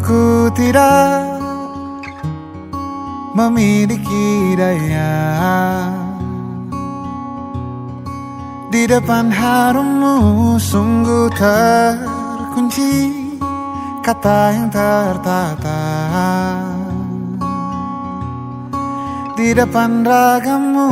Aku tidak memiliki daya di depan harummu, sungguh terkunci kata yang tertata di depan ragamu.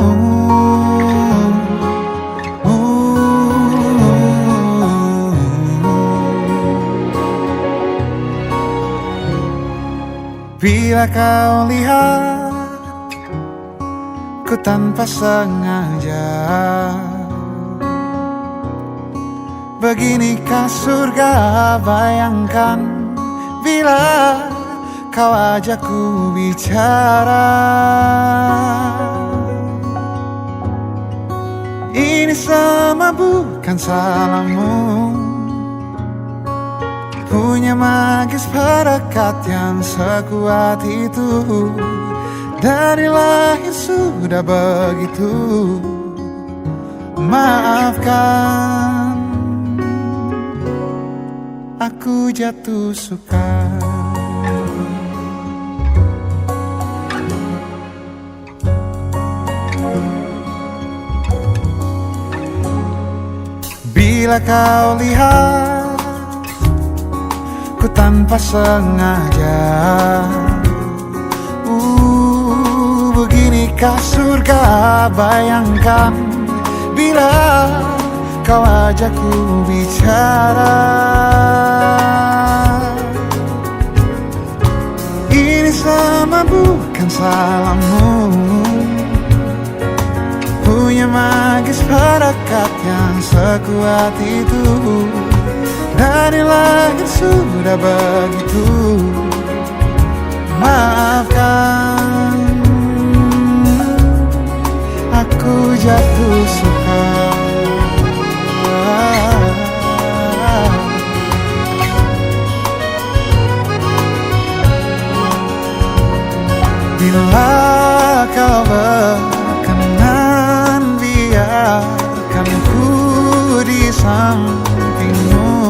Bila kau lihat ku tanpa sengaja, beginikah surga? Bayangkan bila kau ajak ku bicara. Ini semua bukan salahmu, punya magis perekat yang sekuat itu. Dari lahir sudah begitu. Maafkan, aku jatuh suka. Bila kau lihat ku tanpa sengaja, beginikah surga? Bayangkan bila kau ajak ku bicara. Ini semua bukan salahmu, punya magis perekat yang sekuat itu. Dari lahir sudah begitu. Maafkan, aku jatuh suka. Bila kau berkenan, biarkan ku di sampingmu.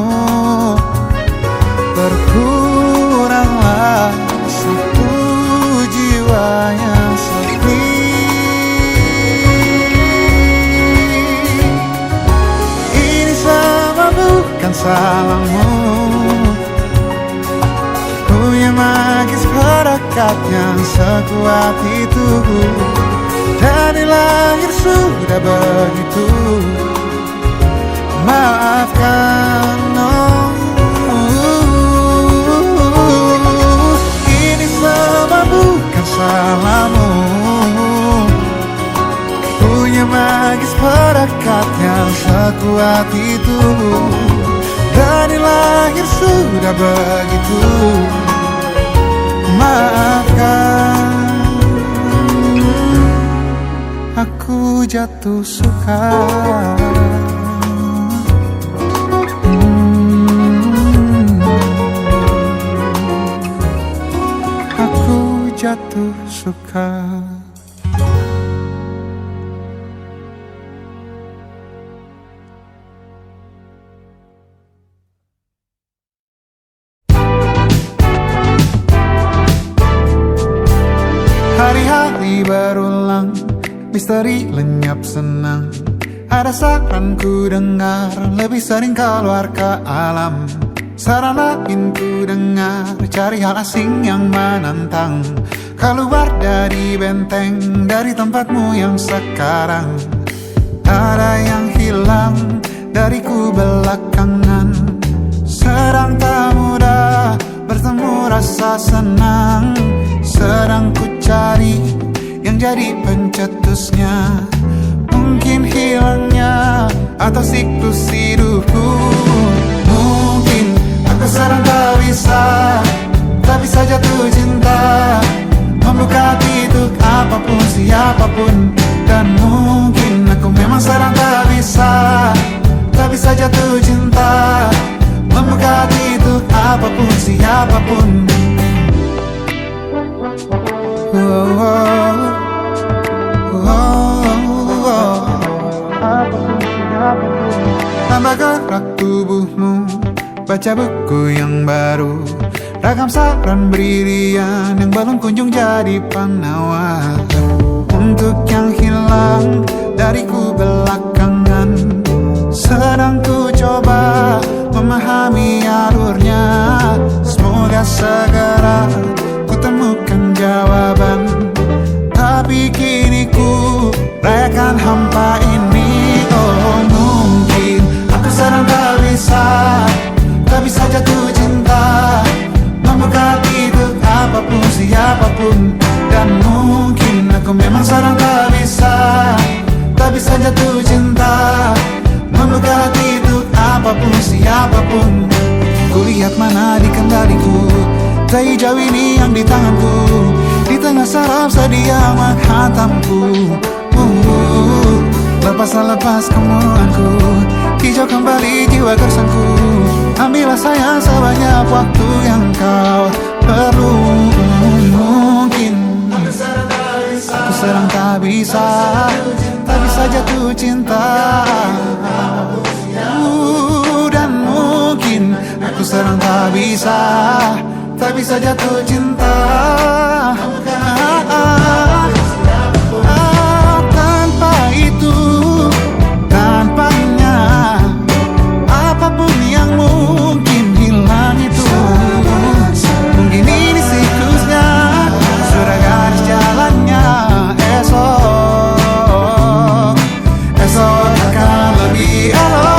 Berkuranglah satu jiwa yang sepi. Ini semua bukan salahmu, punya magis perekat yang sekuat itu. Dari lahir sudah begitu. Maafkan, ini semua bukan salahmu, punya magis perekat yang sekuat itu. Dari lahir sudah begitu. Maafkan, aku jatuh suka. Aku jatuh suka. Hari-hari berulang, misteri lenyap senang. Ada saran ku dengar, lebih sering keluar ke alam. Saran lain ku dengar, cari hal asing yang menantang. Keluar dari benteng, dari tempatmu yang sekarang. Ada yang hilang dariku belakangan. Sedang tak mudah bertemu rasa senang. Sedang ku cari yang jadi pencetusnya. Mungkin hilangnya atau siklus hidupku. Mungkin aku sedang tak bisa jatuh cinta, membuka hati untuk apapun siapapun. Dan mungkin aku memang sedang tak bisa jatuh cinta, membuka hati untuk apapun siapapun. Tambah gerak tubuhmu, baca buku yang baru, Ragam saran brilian yang belum kunjung jadi penawar. Untuk yang hilang dariku belakangan, sedang ku coba memahami alurnya. Semoga segera ku temukan jawaban. Tapi kini ku rayakan hampa ini. Oh mungkin aku sedang tak bisa jatuh cinta, membuka untuk apapun siapapun. Dan mungkin aku memang sedang tak bisa jatuh cinta, membuka hati untuk apapun siapapun. Kulihat mana di kendaliku, tak jauh ini yang di tanganku. Di tengah saraf sedia menghantamku. Lepas kemuanku, hijau kembali jiwa gersanku. Ambillah sayang sebanyak waktu yang kau perlu. Mungkin aku sedang tak bisa jatuh cinta. Dan mungkin aku sedang tak bisa jatuh cinta. Tanpa itu, tanpanya, apapun yang mungkin hilang itu. Mungkin ini siklusnya, sudah garis jalannya. Esok akan lebih elok.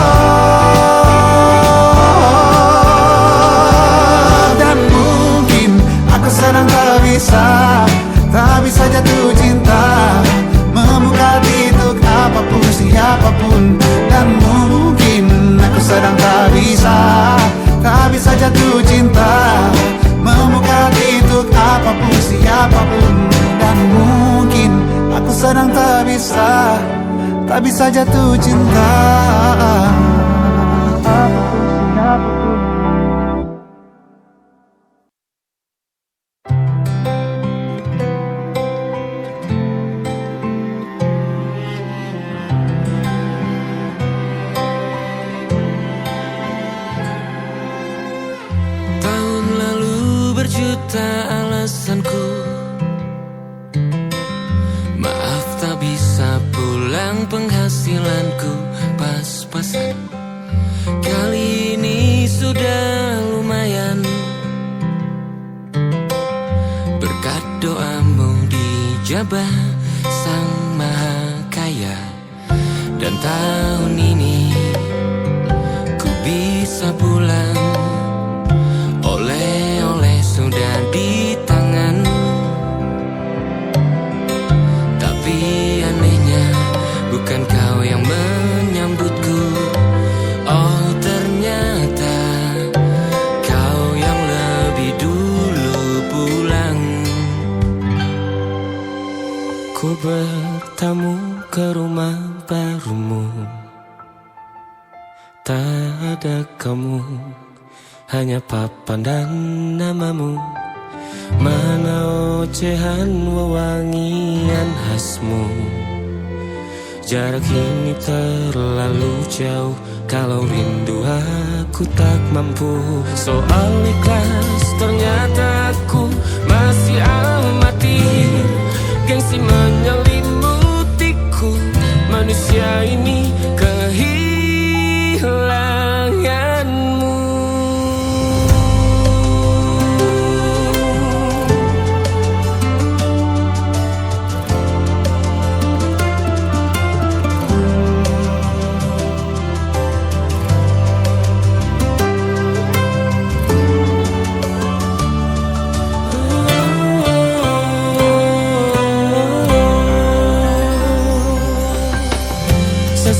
Dan mungkin aku sedang tak bisa jatuh cinta, membuka hati untuk apapun siapapun. Dan mungkin aku sedang tak bisa jatuh cinta, membuka hati untuk apapun siapapun. Dan mungkin aku sedang tak bisa jatuh cinta. Tahun lalu berjuta alasanku, maaf tak bisa pulang, penghasilanku pas-pasan. Kali ini sudah lumayan, berkat doamu dijabah Sang Maha Kaya. Dan tahun ini ku bisa pulang, oleh-oleh sudah di tangan. Tapi anehnya bukan kau yang menyambutku. Oh ternyata kau yang lebih dulu pulang. Ku bertamu ke rumah barumu, tak ada kamu, hanya papan dan namamu. Mana ocehan wewangian khasmu. Jarak ini terlalu jauh, kalau rindu aku tak mampu. Soal ikhlas ternyata aku masih amati. Gengsi menyelimutiku, manusia ini kehilanganmu.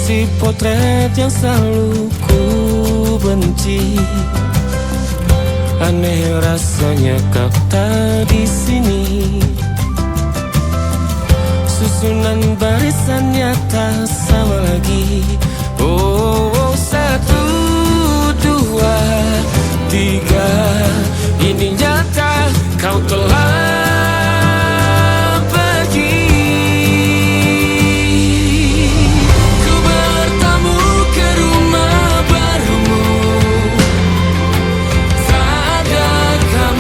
Si potret yang selalu ku benci, aneh rasanya kau tak di sini. Susunan barisannya tak sama lagi. Oh, 1, 2, 3, ini nyata kau telah kamu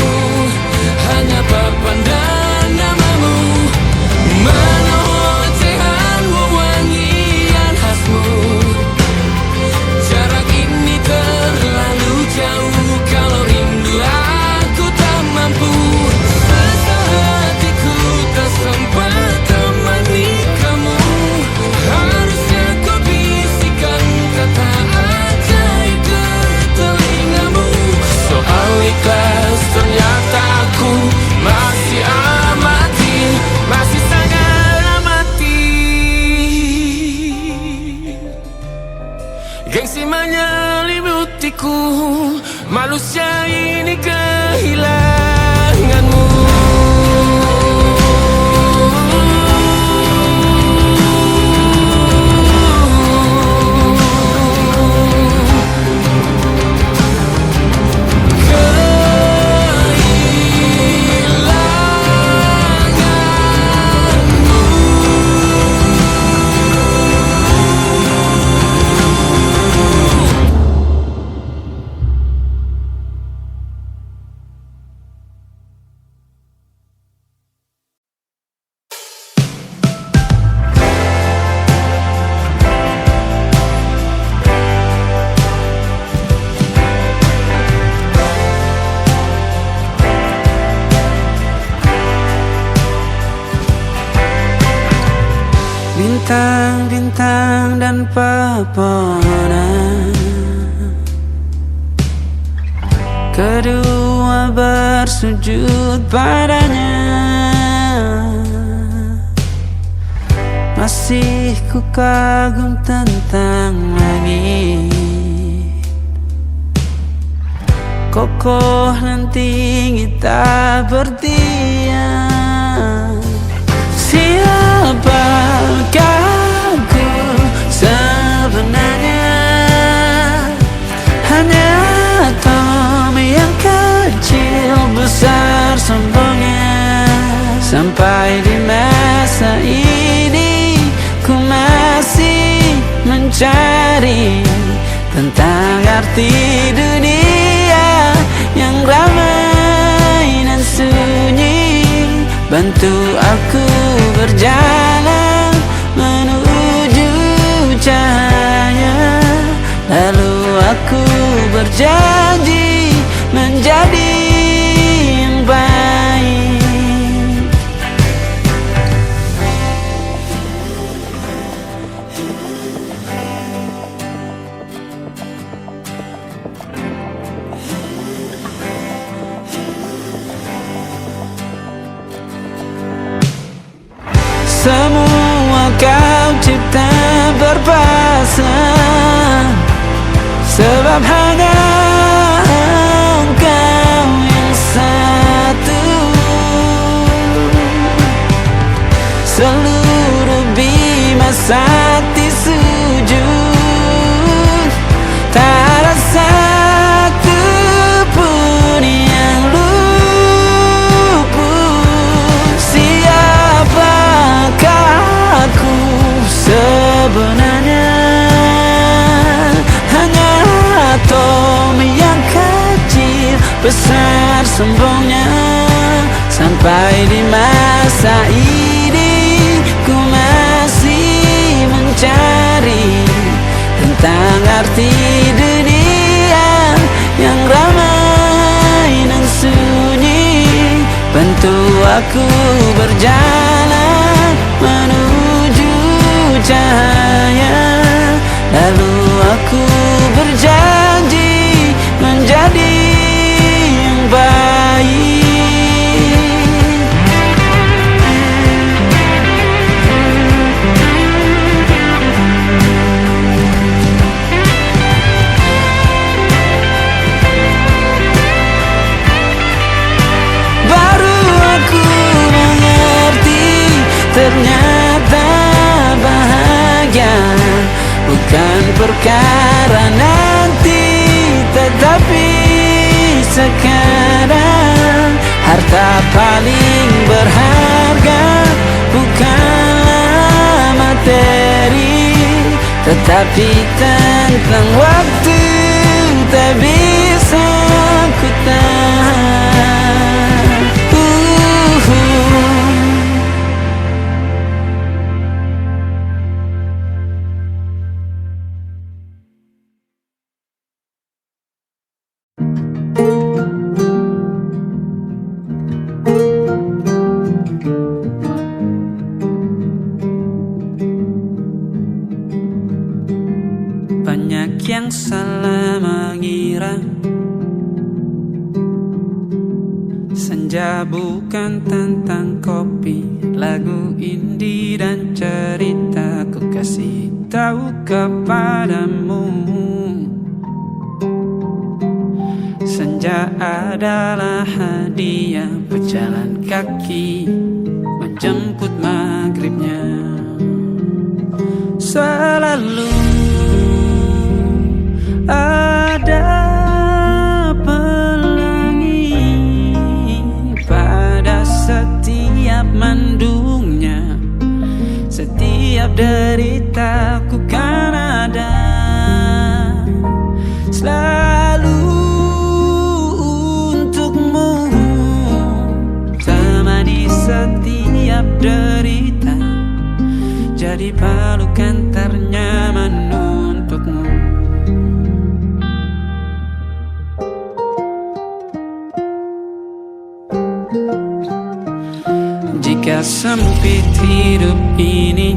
manusia ini kehilanganmu. Bintang-bintang dan pepohonan, kedua bersujud padanya. Masih ku kagum tentang langit, kokoh dan tinggi tak berdiam. Siapakah aku sebenarnya? Hanya atom yang kecil besar sombongnya. Sampai di masa ini ku masih mencari tentang arti dunia yang ramai dan sunyi. Bantu aku berjalan menuju cahaya, lalu aku berjanji menjadi yang baik. Semua kau cipta berpasang, sebab hanya engkau yang satu. Seluruh bima sakti sujud, tak ada satu pun yang luput. Siapakah aku sebenarnya? Hanya atom yang kecil besar sombongnya. Sampai di masa ini ku masih mencari tentang arti dunia yang ramai dan sunyi. Bantu aku berjalan menuju cahaya, lalu aku berjanji menjadi yang baik. Baru aku mengerti, ternyata bahagia bukan perkara nanti, tetapi sekarang. Harta paling berharga bukanlah materi, tetapi tentang waktu tak bisa ku tahan. Banyak yang salah mengira senja bukan tentang kopi, lagu indie dan cerita. Ku kasih tahu kepadamu, senja adalah hadiah pejalan kaki menjemput maghribnya. Selalu ada pelangi pada setiap mendungnya. Setiap deritaku kan ada selalu untukmu, temani setiap derita, jadi pelukan ternyaman untukmu. Jika sempit hidup ini,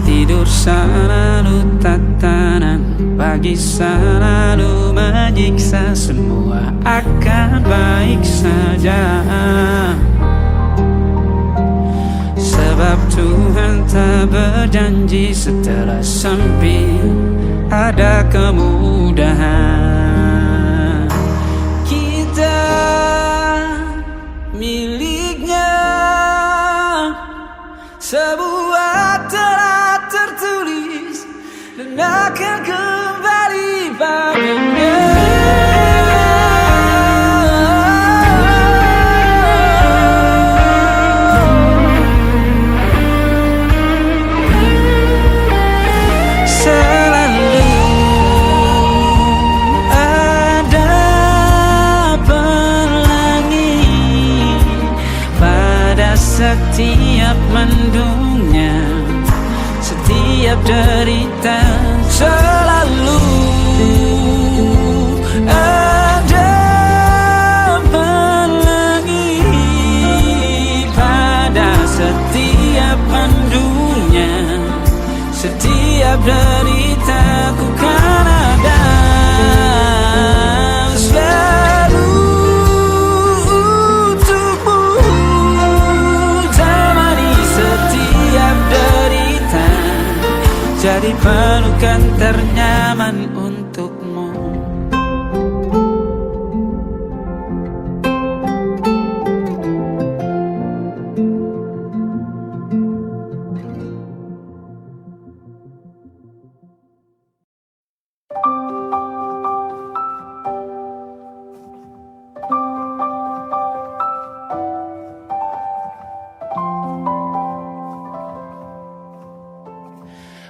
tidur selalu tatanan, pagi selalu menyiksa, semua akan baik saja. Sebab Tuhan tak berjanji setelah sempit ada kemudahan. Kita miliknya sebuah telah tertulis dan akan kembali padanya. Setiap mendungnya, setiap derita, selalu ada pelangi pada setiap mendungnya. Setiap deritaku kan ada selalu untukmu, jadi pelukan ternyaman untukmu.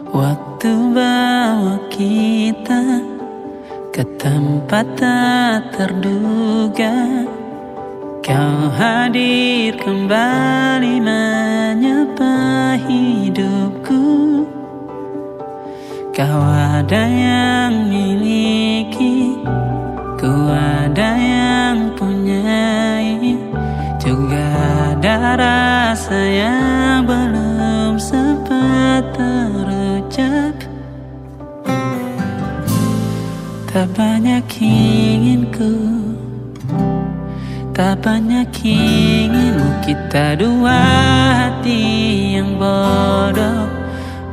Waktu bawa kita ke tempat tak terduga, kau hadir kembali menyapa hidupku. Kau ada yang miliki, ku ada yang punyai, juga ada rasa yang belum sempat terucap. Tak banyak inginku, tak banyak inginmu, kita dua hati yang bodoh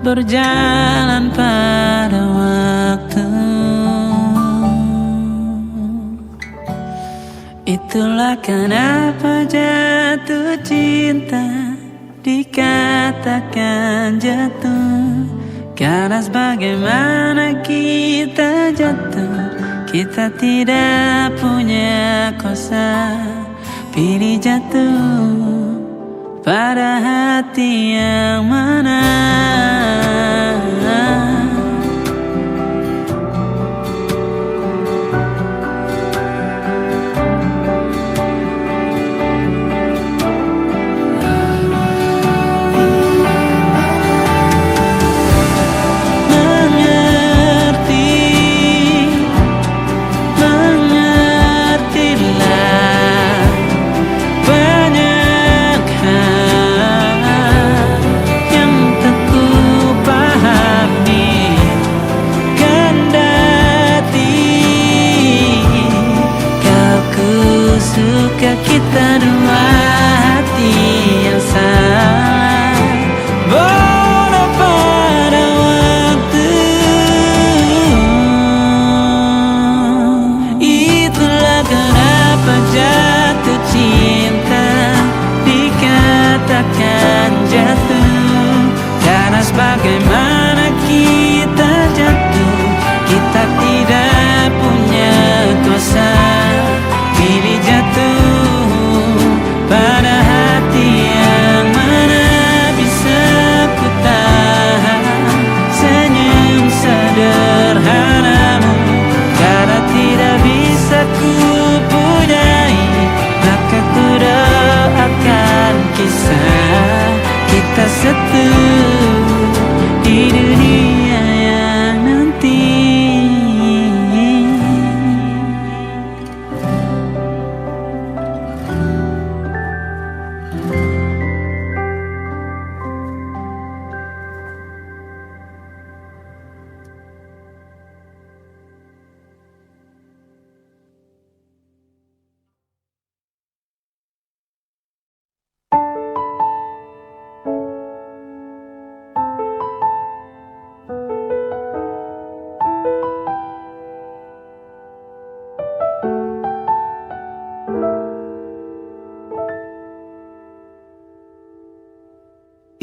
berjalan pada waktu. Itulah kenapa jatuh cinta dikatakan jatuh, karena sebagaimana kita jatuh, kita tidak punya kuasa. Pilih jatuh pada hati yang mana. Banyak hal yang tak ku takkan jatuh. Karena sebagaimana kita jatuh, kita tidak punya kuasa. Pilih jatuh pada hati yang mana bisa ku tahan senyum sederhanamu. Karena tidak bisa ku punyai, maka ku doakan kisah kita satu di dunia yang nanti.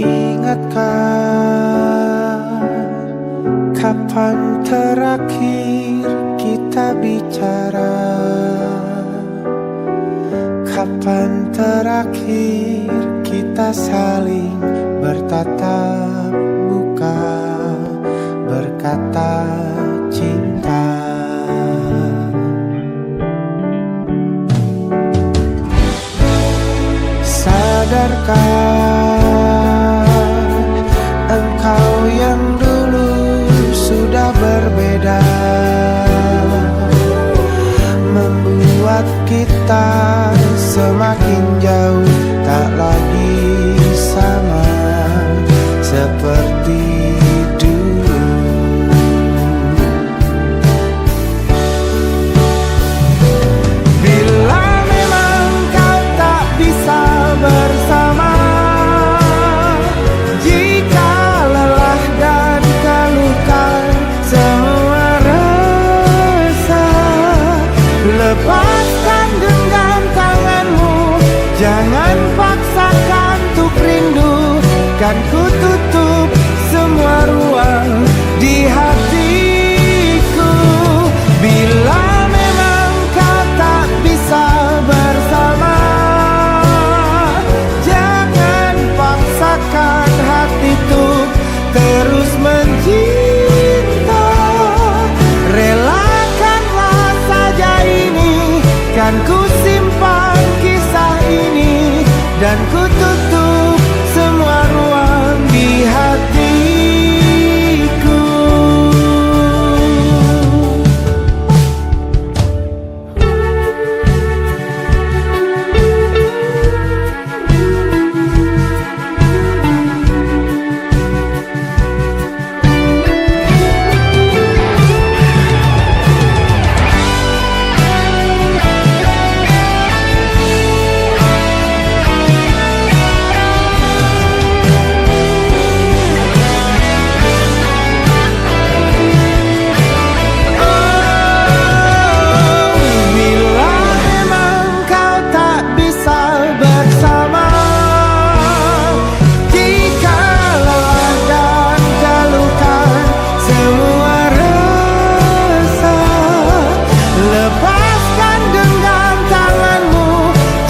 Ingatkah kapan terakhir kita bicara? Kapan terakhir kita saling bertatap muka, berkata cinta? Sadarkah engkau yang dulu sudah berbeda, membuat kita semakin jauh, tak lagi sama seperti dulu. Bila memang kau tak bisa bersama, lepaskan genggam tanganmu, jangan paksakan untuk rindu. Kan ku tutup semua ruang di hatiku. Bila memang kau tak bisa bersama, jangan paksakan hati untuk terus mencinta. Relakanlah saja ini, kan ku simpan kisah ini, dan ku tutup semua ruang di hatiku.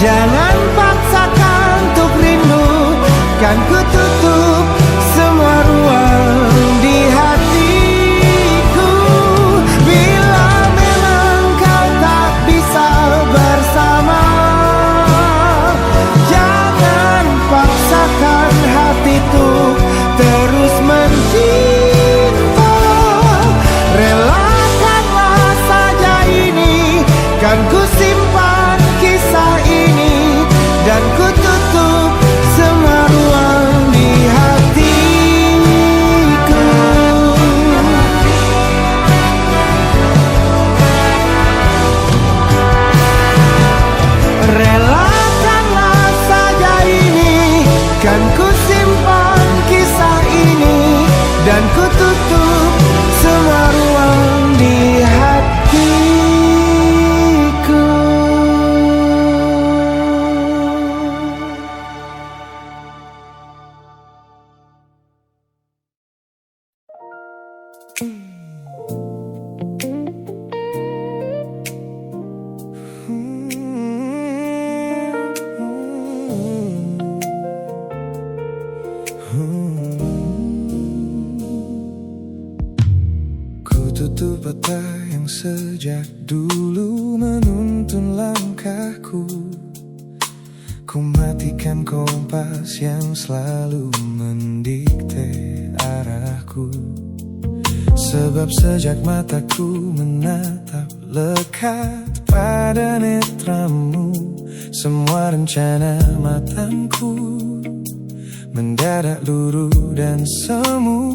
Jangan paksakan untuk rindu, kan ku tutup semua ruang di hatiku. Bila memang kau tak bisa bersama, jangan paksakan hati untuk terus mencinta. Relakanlah saja ini, kan ku simpan kisah ini, dan ku tutup semua ruang di hatiku. Relakanlah saja ini, kan ku simpan kisah ini, dan ku tutup semua ruang di hatiku. Ku tutup mata yang sejak dulu menuntun langkahku. Ku matikan kompas yang selalu mendikte arahku. Sebab sejak mataku menatap lekat pada netramu, semua rencana matangku mendadak luruh dan semu.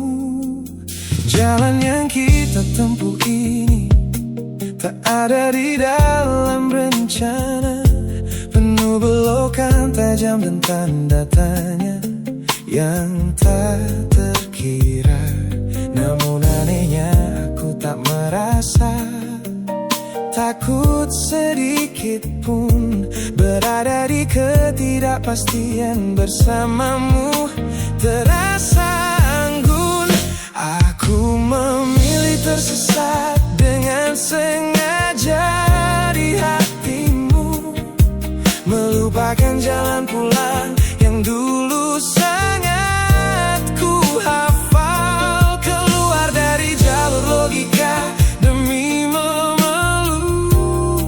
Jalan yang kita tempuh ini tak ada di dalam rencana, penuh belokan tajam dan tanda tanya yang tak terkira. Namun anehnya aku tak merasa takut sedikit pun berada di ketidakpastian bersamamu. Terasa anggun, aku memilih tersesat dengan sengaja di hatimu, melupakan jalan pulang yang dulu sangat ku hafal. Keluar dari jalur logika demi memeluk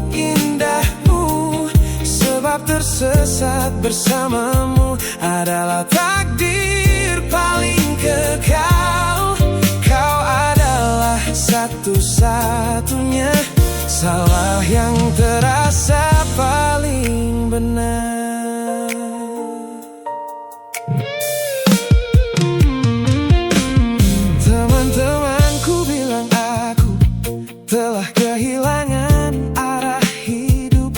indahmu, sebab tersesat bersamamu adalah takdir paling kekal. Kau adalah satu-satunya salah yang terasa paling benar. Teman-temanku bilang aku telah kehilangan arah hidup,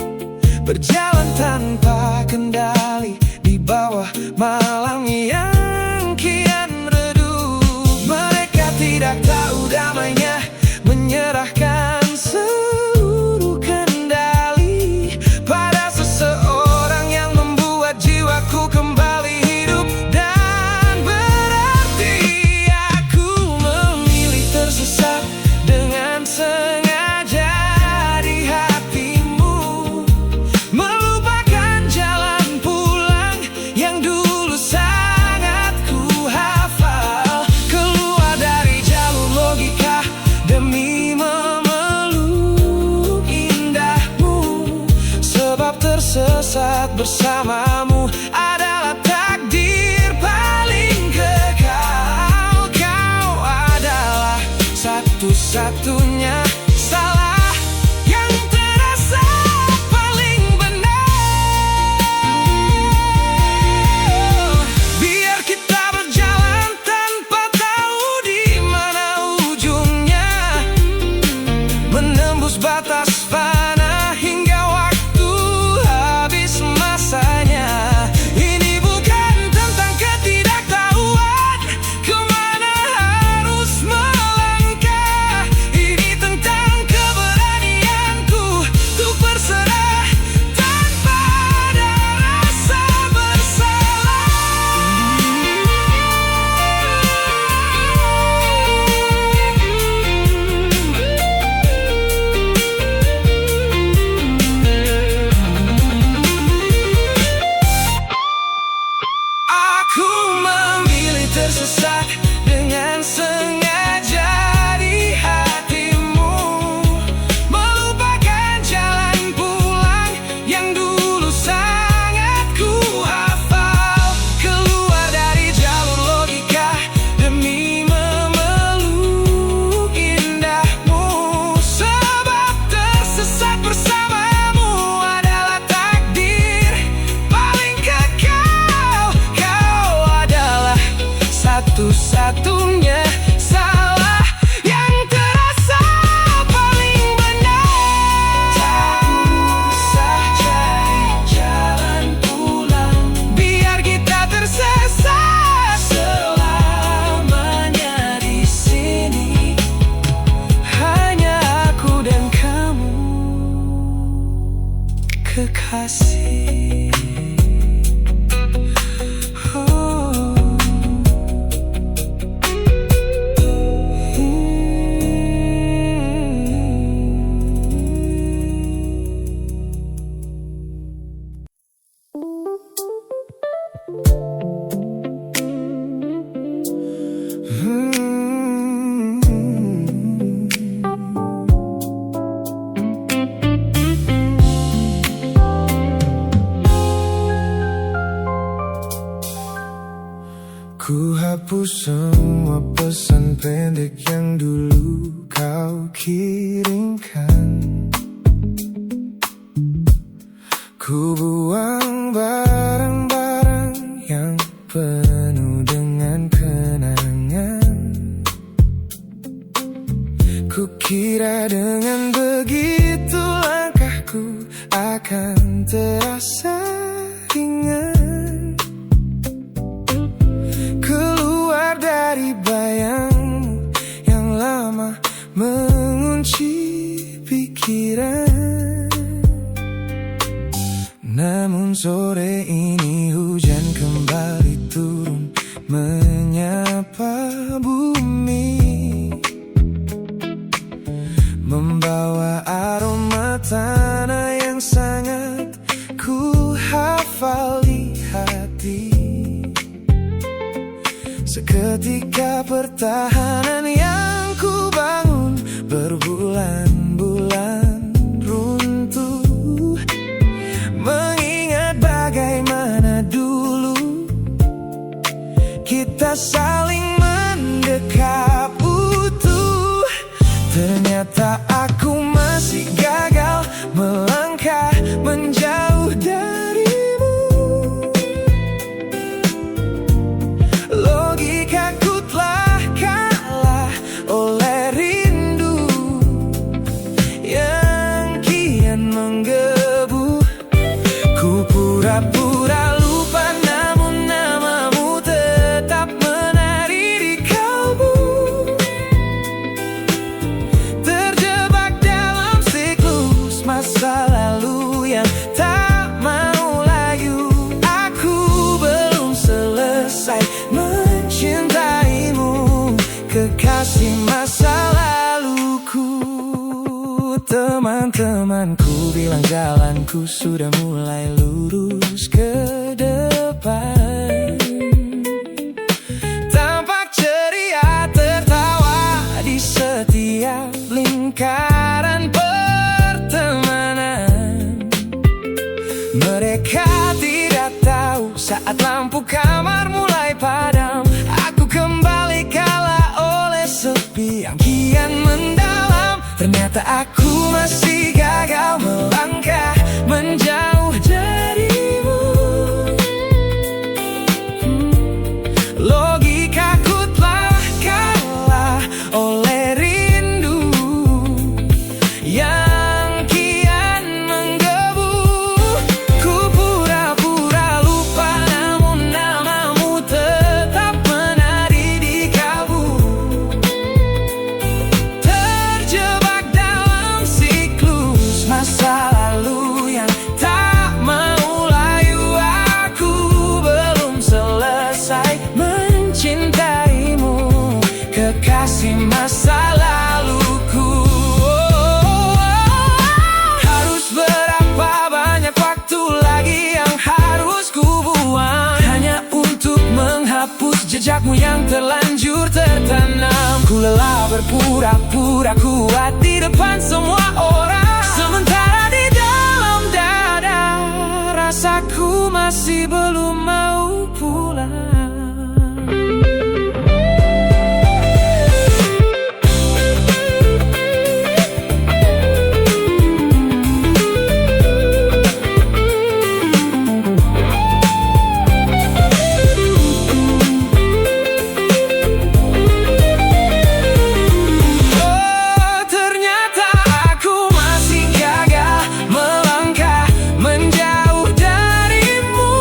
berjalan tanpa kendali di bawah malam yang kian redup. Mereka tidak tahu damainya menyerahkan seluruh kendali pada seseorang yang Ku hapus semua pesan pendek yang dulu kau kirimkan. Ku buang barang-barang yang penuh dengan kenangan. Ku kira dengan begitu langkahku akan terasa ringan. Keluar dari bayangmu yang lama mengunci pikiran. Namun sore ini hujan kembali turun menyapa bumi, membawa aroma tanah yang sangat ku hafal di hati. Seketika pertahanan yang ku bangun berbulan-bulan runtuh. Mengingat bagaimana dulu kita saling mendekap utuh. Ternyata aku masih gagal melangkah menjauh darimu. Logikaku telah kalah oleh rindu yang kian menggebu. Ku pura-pura lupa namun namamu tetap menari di kalbu. Terjebak dalam siklus masa lalu yang tak mau layu. Aku belum selesai mencintaimu, kekasih masa laluku. Teman-temanku bilang jalanku sudah mulai lurus ke depan. Tampak ceria tertawa di setiap lingkaran pertemanan. Mereka tidak tahu saat lampu kamar mulai padam, aku kembali kalah oleh sepi yang kian mendalam. Ternyata aku masih gagal melangkah menjauh darimu. Logikaku telah kalah oleh rindu yang kian menggebu. Ku pura-pura lupa namun namamu tetap menari di kalbu. Terjebak dalam siklus masa lalu yang tak mau layu. Aku belum selesai mencintaimu, kekasih masa laluku. Harus berapa banyak waktu lagi yang harus ku buang hanya untuk menghapus jejakmu yang terlanjur tertanam. Ku lelah berpura-pura kuat di depan semua orang, sementara di dalam dada rasaku masih belum mau pulang. Ternyata aku masih gagal melangkah menjauh darimu.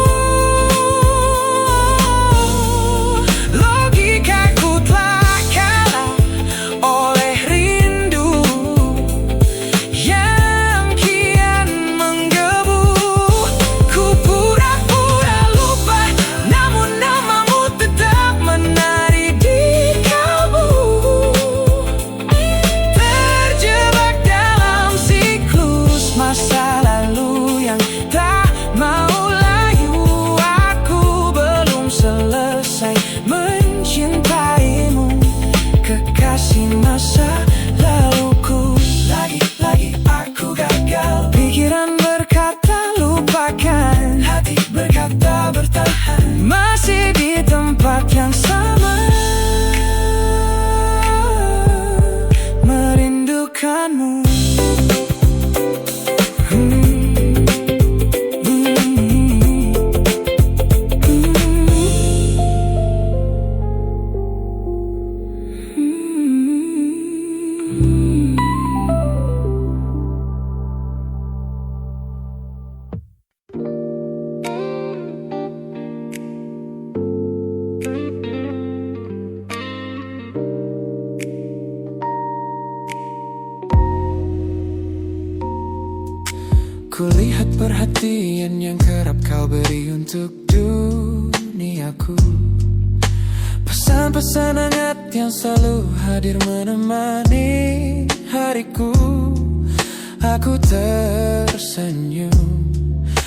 perhatian yang kerap kau beri untuk duniaku. Pesan-pesan hangat yang selalu hadir menemani hariku. Aku tersenyum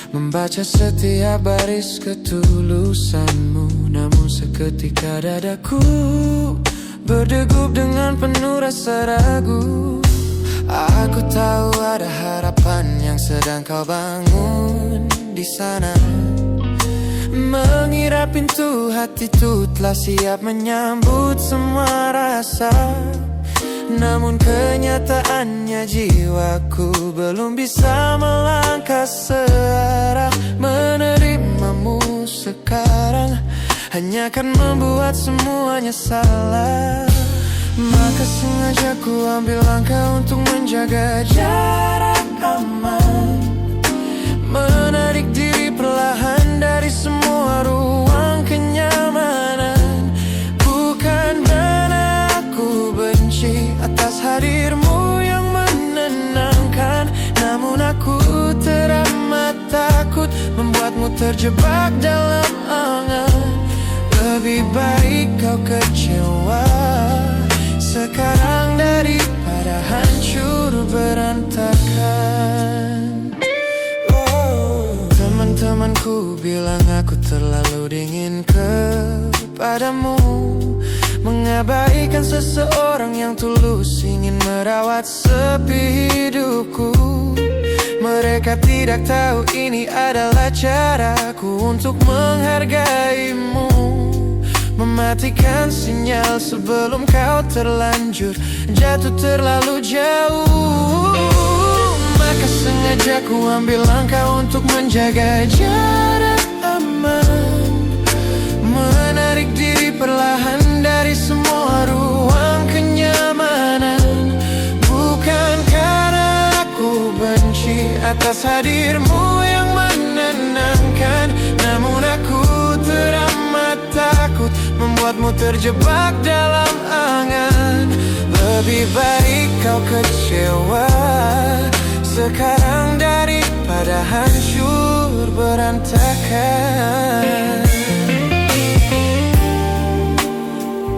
membaca setiap baris ketulusanmu. Namun seketika dadaku berdegup dengan penuh rasa ragu. Aku tahu ada harapan yang sedang kau bangun di sana. Mengira pintu hati itu telah siap menyambut semua rasa. Namun kenyataannya jiwaku belum bisa melangkah searah. Menerimamu sekarang hanya akan membuat semuanya salah. Maka sengaja ku ambil langkah untuk menjaga jarak aman, menarik diri perlahan dari semua ruang kenyamanan. Bukan karena aku benci atas hadirmu yang menenangkan, namun aku teramat takut membuatmu terjebak dalam angan. Lebih baik kau kecewa sekarang daripada hancur berantakan. Teman-temanku bilang aku terlalu dingin kepadamu, mengabaikan seseorang yang tulus ingin merawat sepi hidupku. Mereka tidak tahu ini adalah caraku untuk menghargaimu, mematikan sinyal sebelum kau terlanjur jatuh terlalu jauh. Maka sengaja ku ambil langkah untuk menjaga jarak aman, menarik diri perlahan dari semua ruang kenyamanan. Bukan karena aku benci atas hadirmu yang menenangkan, namun aku teramat takut membuatmu terjebak dalam angan. Lebih baik kau kecewa sekarang daripada hancur berantakan.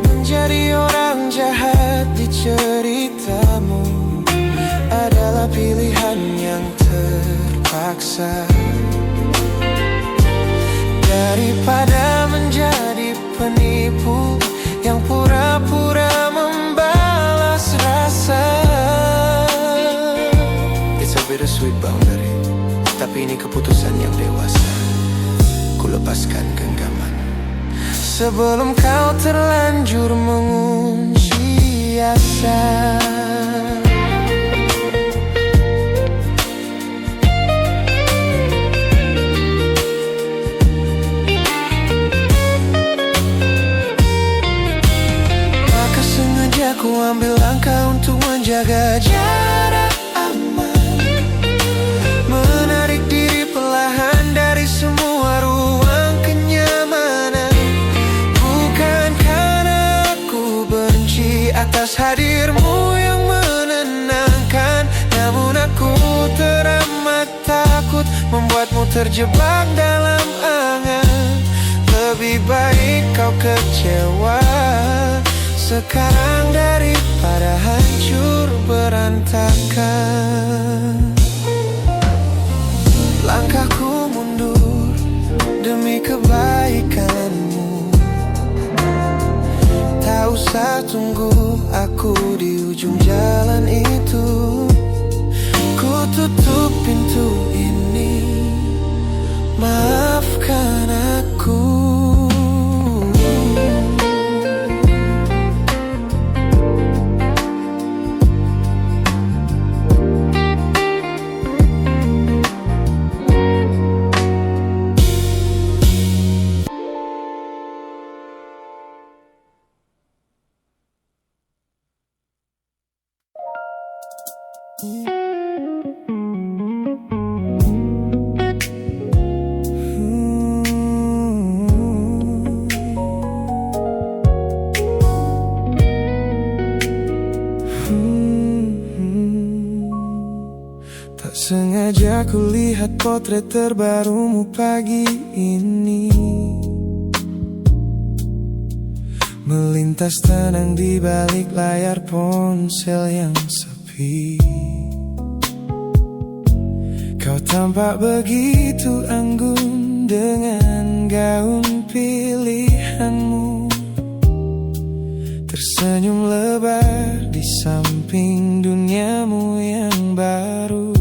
Menjadi orang jahat di ceritamu adalah pilihan yang terpaksa, daripada menjadi penipu yang pura-pura membalas rasa. It's a bittersweet boundary, tapi ini keputusan yang dewasa. Ku lepaskan genggaman sebelum kau terlanjur mengunci asa. Aku ambil langkah untuk menjaga jarak aman, menarik diri perlahan dari semua ruang kenyamanan. Bukan karena aku benci atas hadirmu yang menenangkan, namun aku teramat takut membuatmu terjebak dalam angan. Lebih baik kau kecewa sekarang daripada hancur berantakan. Langkahku mundur demi kebaikanmu. Tak usah tunggu aku di ujung jalan itu. Ku tutup pintu ini, maafkan aku. Tak sengaja Tengah kulihat potret terbarumu pagi ini, melintas tenang di balik layar ponsel yang sepi. Kau tampak begitu anggun dengan gaun pilihanmu, tersenyum lebar di samping duniamu yang baru.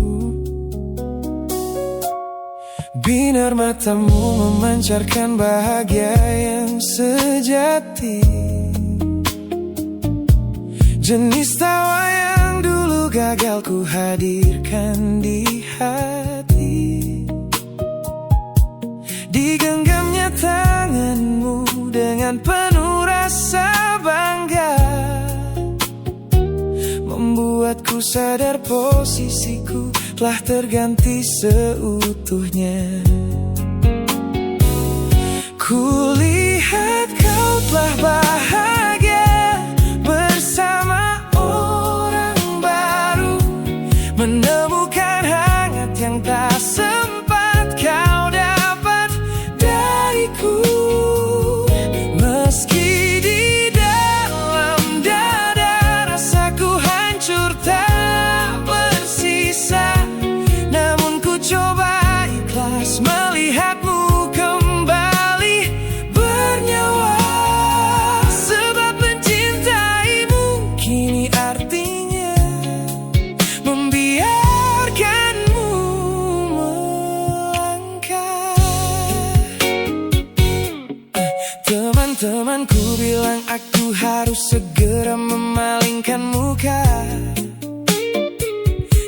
Binar matamu memancarkan bahagia yang sejati, jenis tawa yang dulu gagal ku hadirkan di hati. Digenggamnya tanganmu dengan penuh rasa bangga, membuatku sadar posisiku telah terganti seutuhnya. Kulihat kau telah bahagia bersama orang baru, menemukan hangat yang tak sempat kau dapat dariku. Meski di dalam dada rasaku hancur tak bersisa, namun ku coba ikhlas melihatmu kembali bernyawa. Sebab mencintaimu kini artinya membiarkanmu melangkah. Teman-temanku bilang aku harus segera memalingkan muka,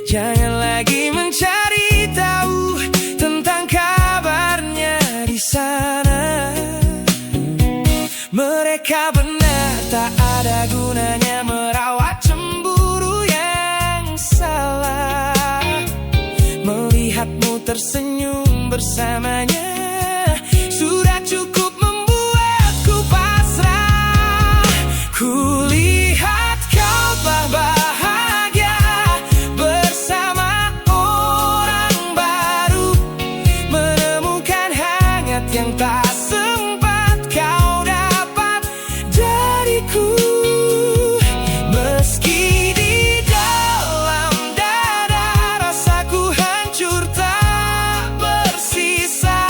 jangan lagi mencari tahu tentang kabarnya di sana. Mereka benar, tak ada gunanya merawat cemburu yang salah. Melihatmu tersenyum bersamanya sudah cukup membuatku pasrah. Kulihat kau telah bahagia bersama orang baru, menemukan hangat yang tak sempat kau dapat dariku. Meski di dalam dada rasaku hancur tak bersisa,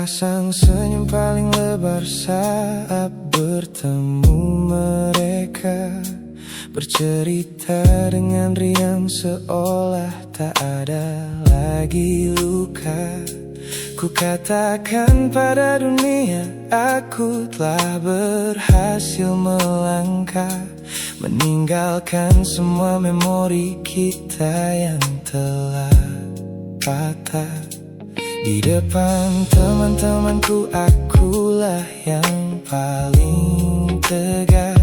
Sepasang senyum paling lebar saat bertemu mereka, bercerita dengan riang seolah tak ada lagi luka. Ku katakan pada dunia aku telah berhasil melangkah, meninggalkan semua memori kita yang telah patah. Di depan teman-temanku akulah yang paling tegar,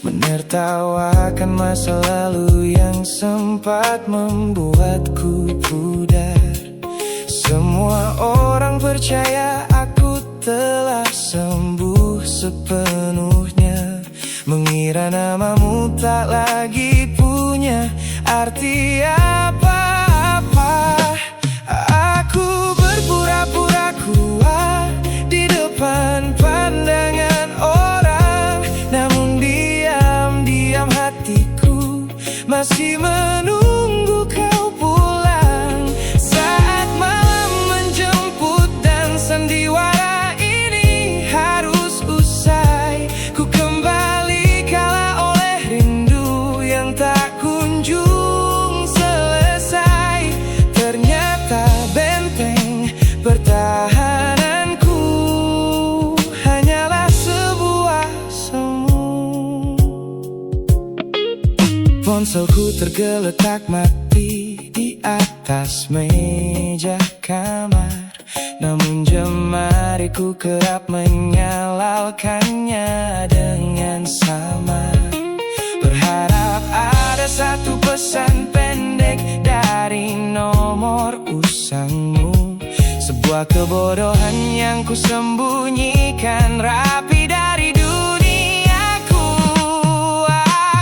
menertawakan masa lalu yang sempat membuatku pudar. Semua orang percaya aku telah sembuh sepenuhnya, mengira namamu tak lagi punya arti apa-apa. Aku berpura-pura kuat di depan pandangan orang, namun diam-diam hatiku masih menunggu kau pulang. Saat malam menjemput dan sandiwara ini harus usai, ku kembali kalah oleh rindu yang tak kunjung selesai. Ternyata benteng pertahananku hanyalah sebuah semu. Ponselku tergeletak mati di atas meja kamar, namun jemariku kerap menyalakannya dengan samar. Berharap ada satu pesan pendek dari nomor usangmu, sebuah kebodohan yang ku sembunyikan rapi dari duniaku.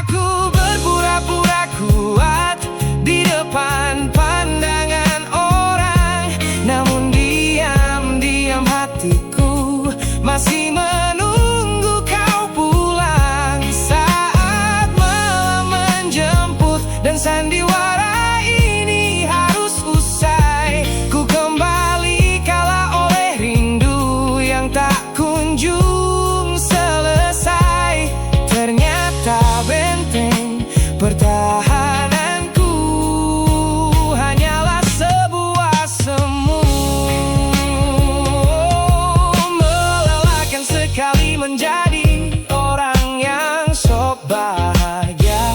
Aku berpura-pura kuat di depan pandangan orang, namun diam-diam hatiku masih menunggu kau pulang. Saat malam menjemput dan sandiwara ini harus usai, ku kembali kalah oleh rindu yang tak kunjung selesai. Ternyata benteng pertahananku hanyalah sebuah semu. Melelahkan sekali menjadi orang yang sok bahagia,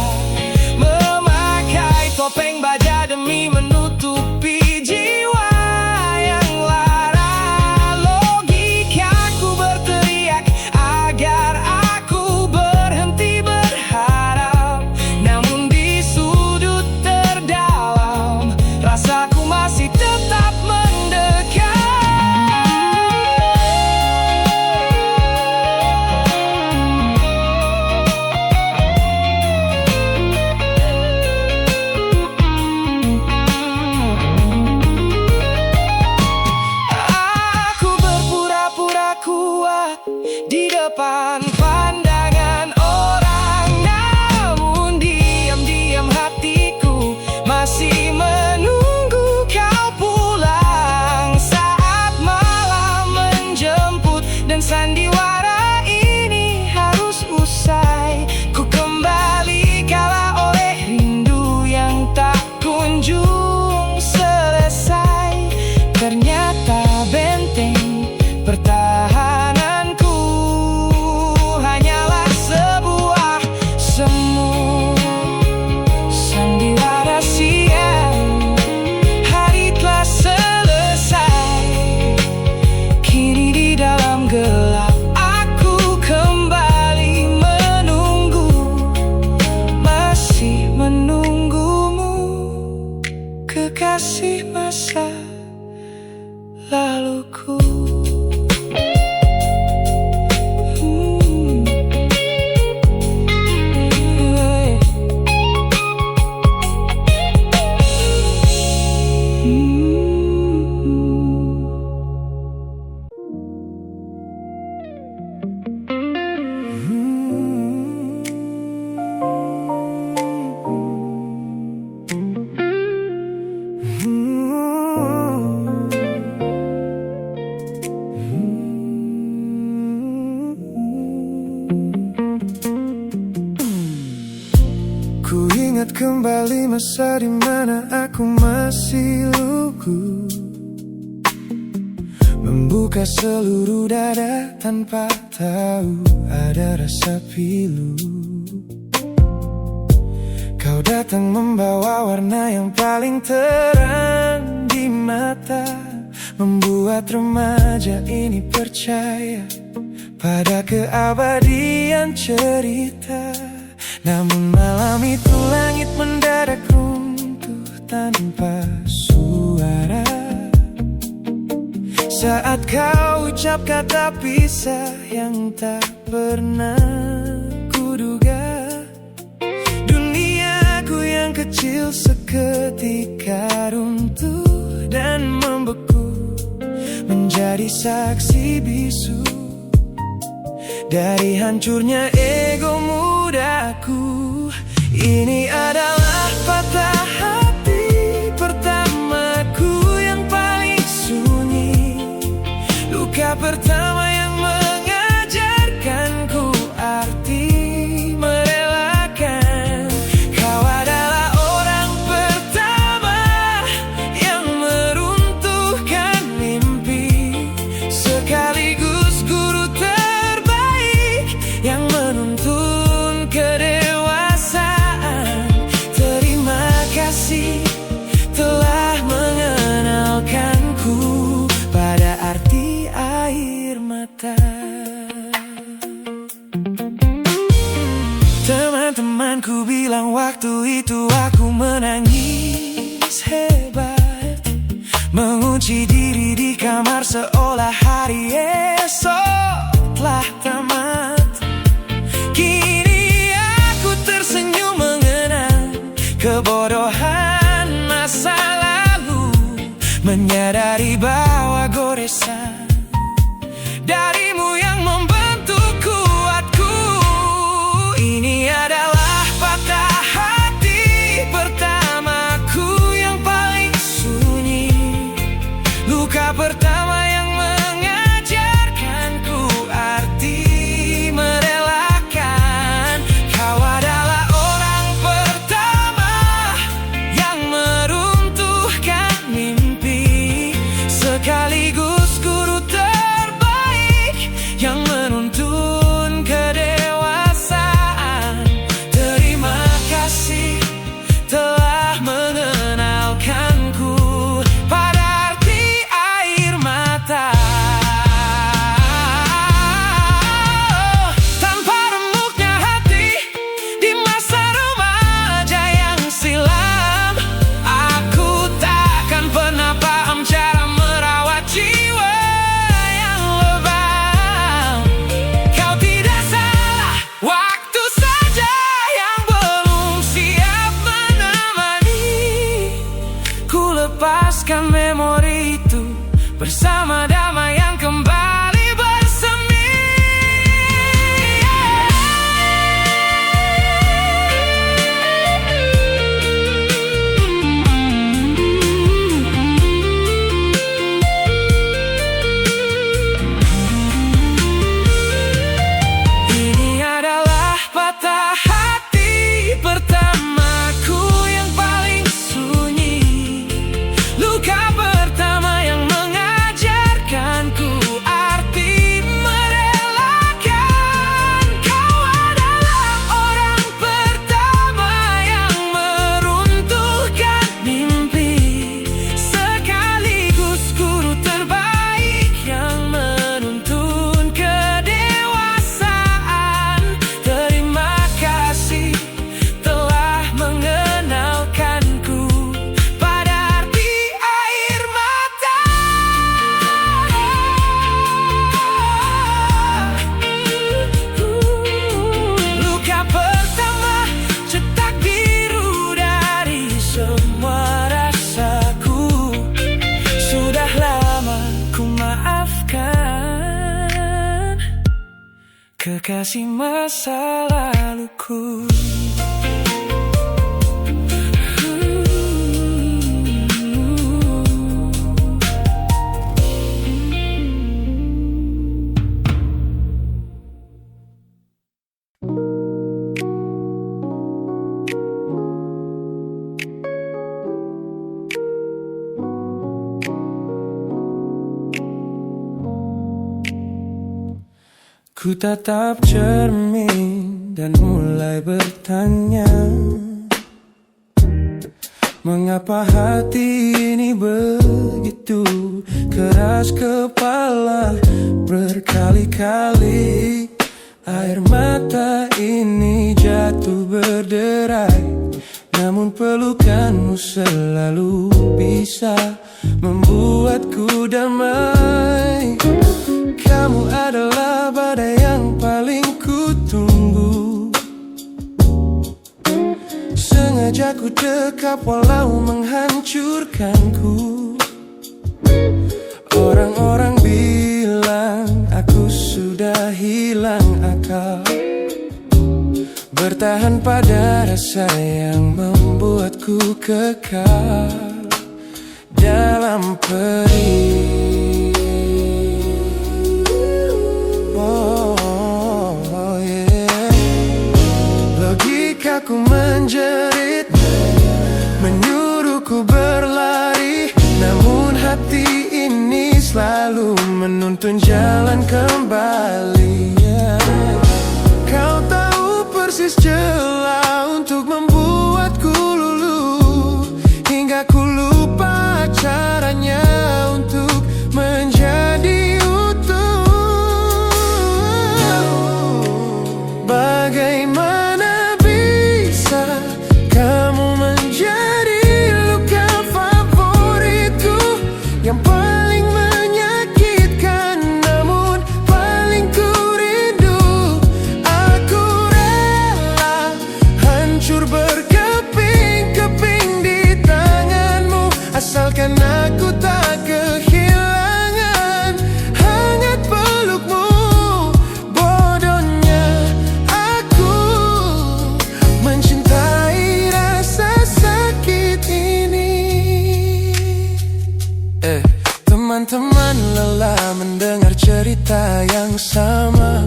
memakai topeng baja demi menutupi jiwa yang lara. Logikaku berteriak agar aku berhenti berharap, namun di sudut terdalam rasaku masih tetap mendekat. Aku berpura-pura kuat di depan pandangan orang, namun diam-diam hatiku masih menunggu kau pulang. Saat malam menjemput dan sandiwara ini harus usai, ku kembali kalah oleh rindu yang tak kunjung selesai. Ternyata benteng pertahananku hanyalah sebuah semu. Sandiwara siang, hari telah selesai. Kini di dalam gelap aku kembali menunggu, masih menunggumu, kekasih masa laluku. Ku ingat kembali masa di mana aku masih lugu, membuka seluruh dada tanpa tahu ada rasa pilu. Kau datang membawa warna yang paling terang di mata, membuat remaja ini percaya pada keabadian cerita. Namun malam itu langit mendadak runtuh tanpa suara saat kau ucap kata pisah yang tak pernah kuduga. Duniaku yang kecil seketika runtuh dan membeku, menjadi saksi bisu dari hancurnya ego mudaku. Ini adalah patah hati pertamaku yang paling sunyi, luka pertama yang mengajarkanku arti merelakan. Kau adalah orang pertama yang meruntuhkan mimpi, sekaligus guru terbaik yang menuntun kedewasaan. Terima kasih telah mengenalkanku pada arti air mata. Teman-temanku bilang waktu itu aku menangis hebat, mengunci diri di kamar seolah hari esok telah tamat. Kini aku tersenyum mengenang kebodohan masa lalu, menyadari bahwa goresan darimu yang membentuk kuatku. Ini adalah patah hati pertamaku yang paling sunyi, luka pertama yang mengajarkanku arti merelakan. Kau adalah orang pertama yang meruntuhkan mimpi, sekaligus guru terbaik yang menuntun kedewasaan. Terima kasih telah mengenalkanku pada arti air mata. Tanpa remuknya hati di masa remaja yang silam, aku takkan pernah paham cara merawat jiwa yang lebam. Kau tidak salah, waktu saja yang belum siap menemani. Ku lepaskan memori itu bersama damai yang kembali bersemi. Ini adalah patah hati pertamaku yang paling sunyi, luka pertama yang mengajarkanku arti merelakan. Kau adalah orang pertama yang meruntuhkan mimpi, sekaligus guru terbaik yang menuntun kedewasaan. Terima kasih telah mengenalkanku pada arti air mata. Luka pertama cetak biru dari semua rasaku. Sudah lama ku maafkan kekasih masa laluku. Ku tatap cermin dan mulai bertanya, mengapa hati ini begitu keras kepala? Berkali-kali air mata ini jatuh berderai, namun pelukanmu selalu bisa membuatku damai. Kamu adalah badai yang paling ku tunggu, sengaja ku dekap walau menghancurkanku. Orang-orang bilang aku sudah hilang akal, bertahan pada rasa yang membuatku kekal dalam perih. Oh, yeah. Logikaku menjerit, menyuruhku berlari, namun hati ini selalu menuntun jalan kembali. Kau tahu persis celah untuk membuatku luluh, hingga ku lupa caranya untuk menjadi utuh. Bagaimana bisa kamu menjadi luka favoritku, yang paling menyakitkan namun paling ku rindu. Aku rela hancur berkeping-keping di tanganmu, asalkan aku tak kehilangan hangat pelukmu. Bodohnya aku mencintai rasa sakit ini. Teman-teman lelah mendengar cerita yang sama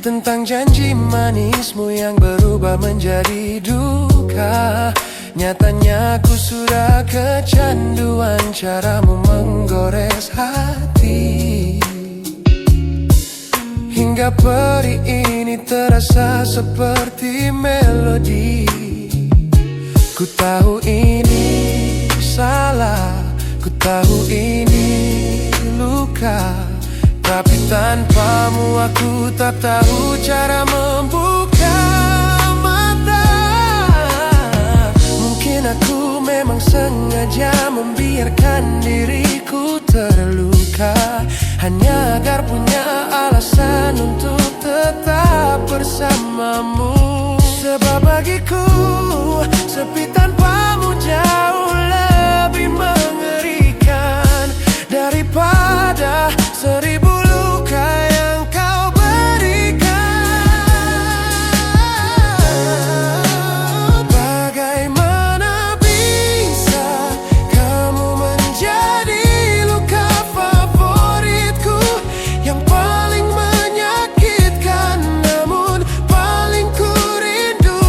tentang janji manismu yang berubah menjadi duka. Nyatanya aku sudah kecanduan caramu menggores hati, hingga perih ini terasa seperti melodi. Ku tahu ini salah, ku tahu ini luka, tapi tanpamu aku tak tahu cara membuka mata. Mungkin aku memang sengaja membiarkan diriku terluka, hanya agar punya alasan untuk tetap bersamamu. Sebab bagiku sepi tanpamu jauh lebih mengerikan daripada 1000 luka yang kau berikan. Bagaimana bisa kamu menjadi luka favoritku, yang paling menyakitkan namun paling ku rindu.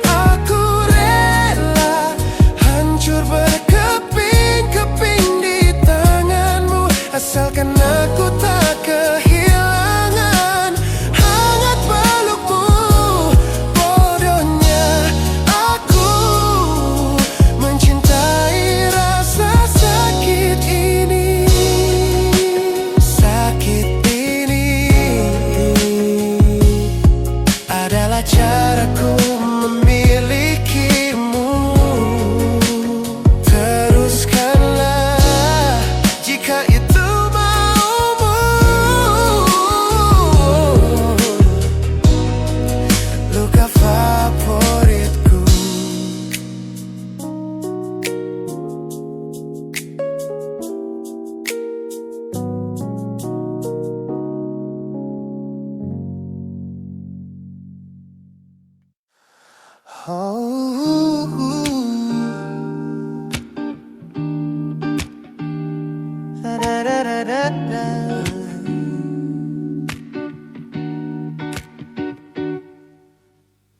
Aku rela hancur berkeping-keping di tanganmu, asalkan aku tak kehilangan hangat pelukmu. Bodohnya aku mencintai rasa sakit ini. Sakit ini adalah caraku memilikimu. Teruskanlah jika itu maumu. Luka favoritku.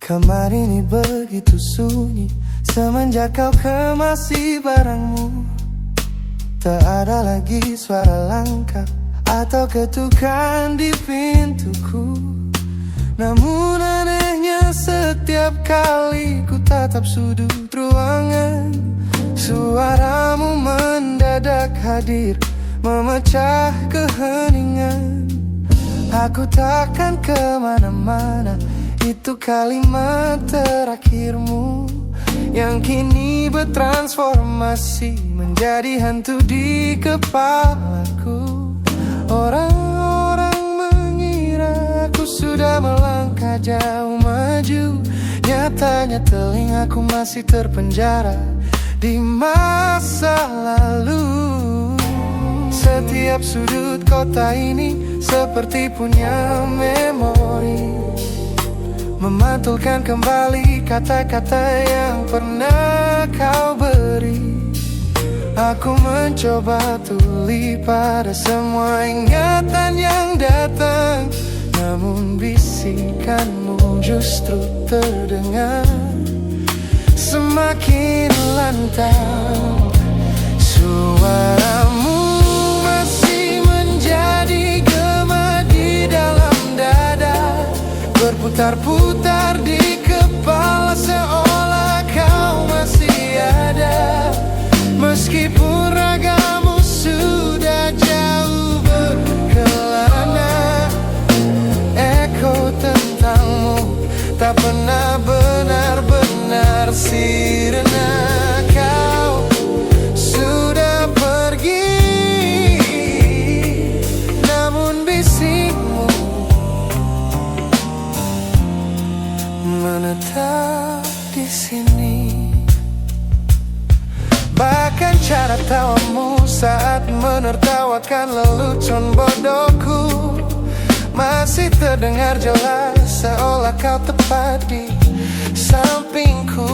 Kamar ini begitu sunyi semenjak kau kemasi barangmu. Tak ada lagi suara langkah atau ketukan di pintuku. Namun anehnya setiap kali ku tatap sudut ruangan, suaramu mendadak hadir, memecah keheningan. Aku takkan kemana-mana, itu kalimat terakhirmu yang kini bertransformasi menjadi hantu di kepalaku. Orang-orang mengira aku sudah melangkah jauh maju, nyatanya telingaku masih terpenjara di masa lalu. Setiap sudut kota ini seperti punya memori, memantulkan kembali kata-kata yang pernah kau beri. Aku mencoba tuli pada semua ingatan yang datang, namun bisikanmu justru terdengar semakin lantang. Suaramu masih menjadi gema di dalam dada, berputar-putar di kepala seolah kau masih ada. Meskipun ragamu sudah jauh berkelana, eko tentangmu tak pernah benar-benar sirna. Kau sudah pergi, namun bisikmu menetap di sini. Bahkan cara tawamu saat menertawakan lelucon bodohku masih terdengar jelas, seolah kau tepat di sampingku.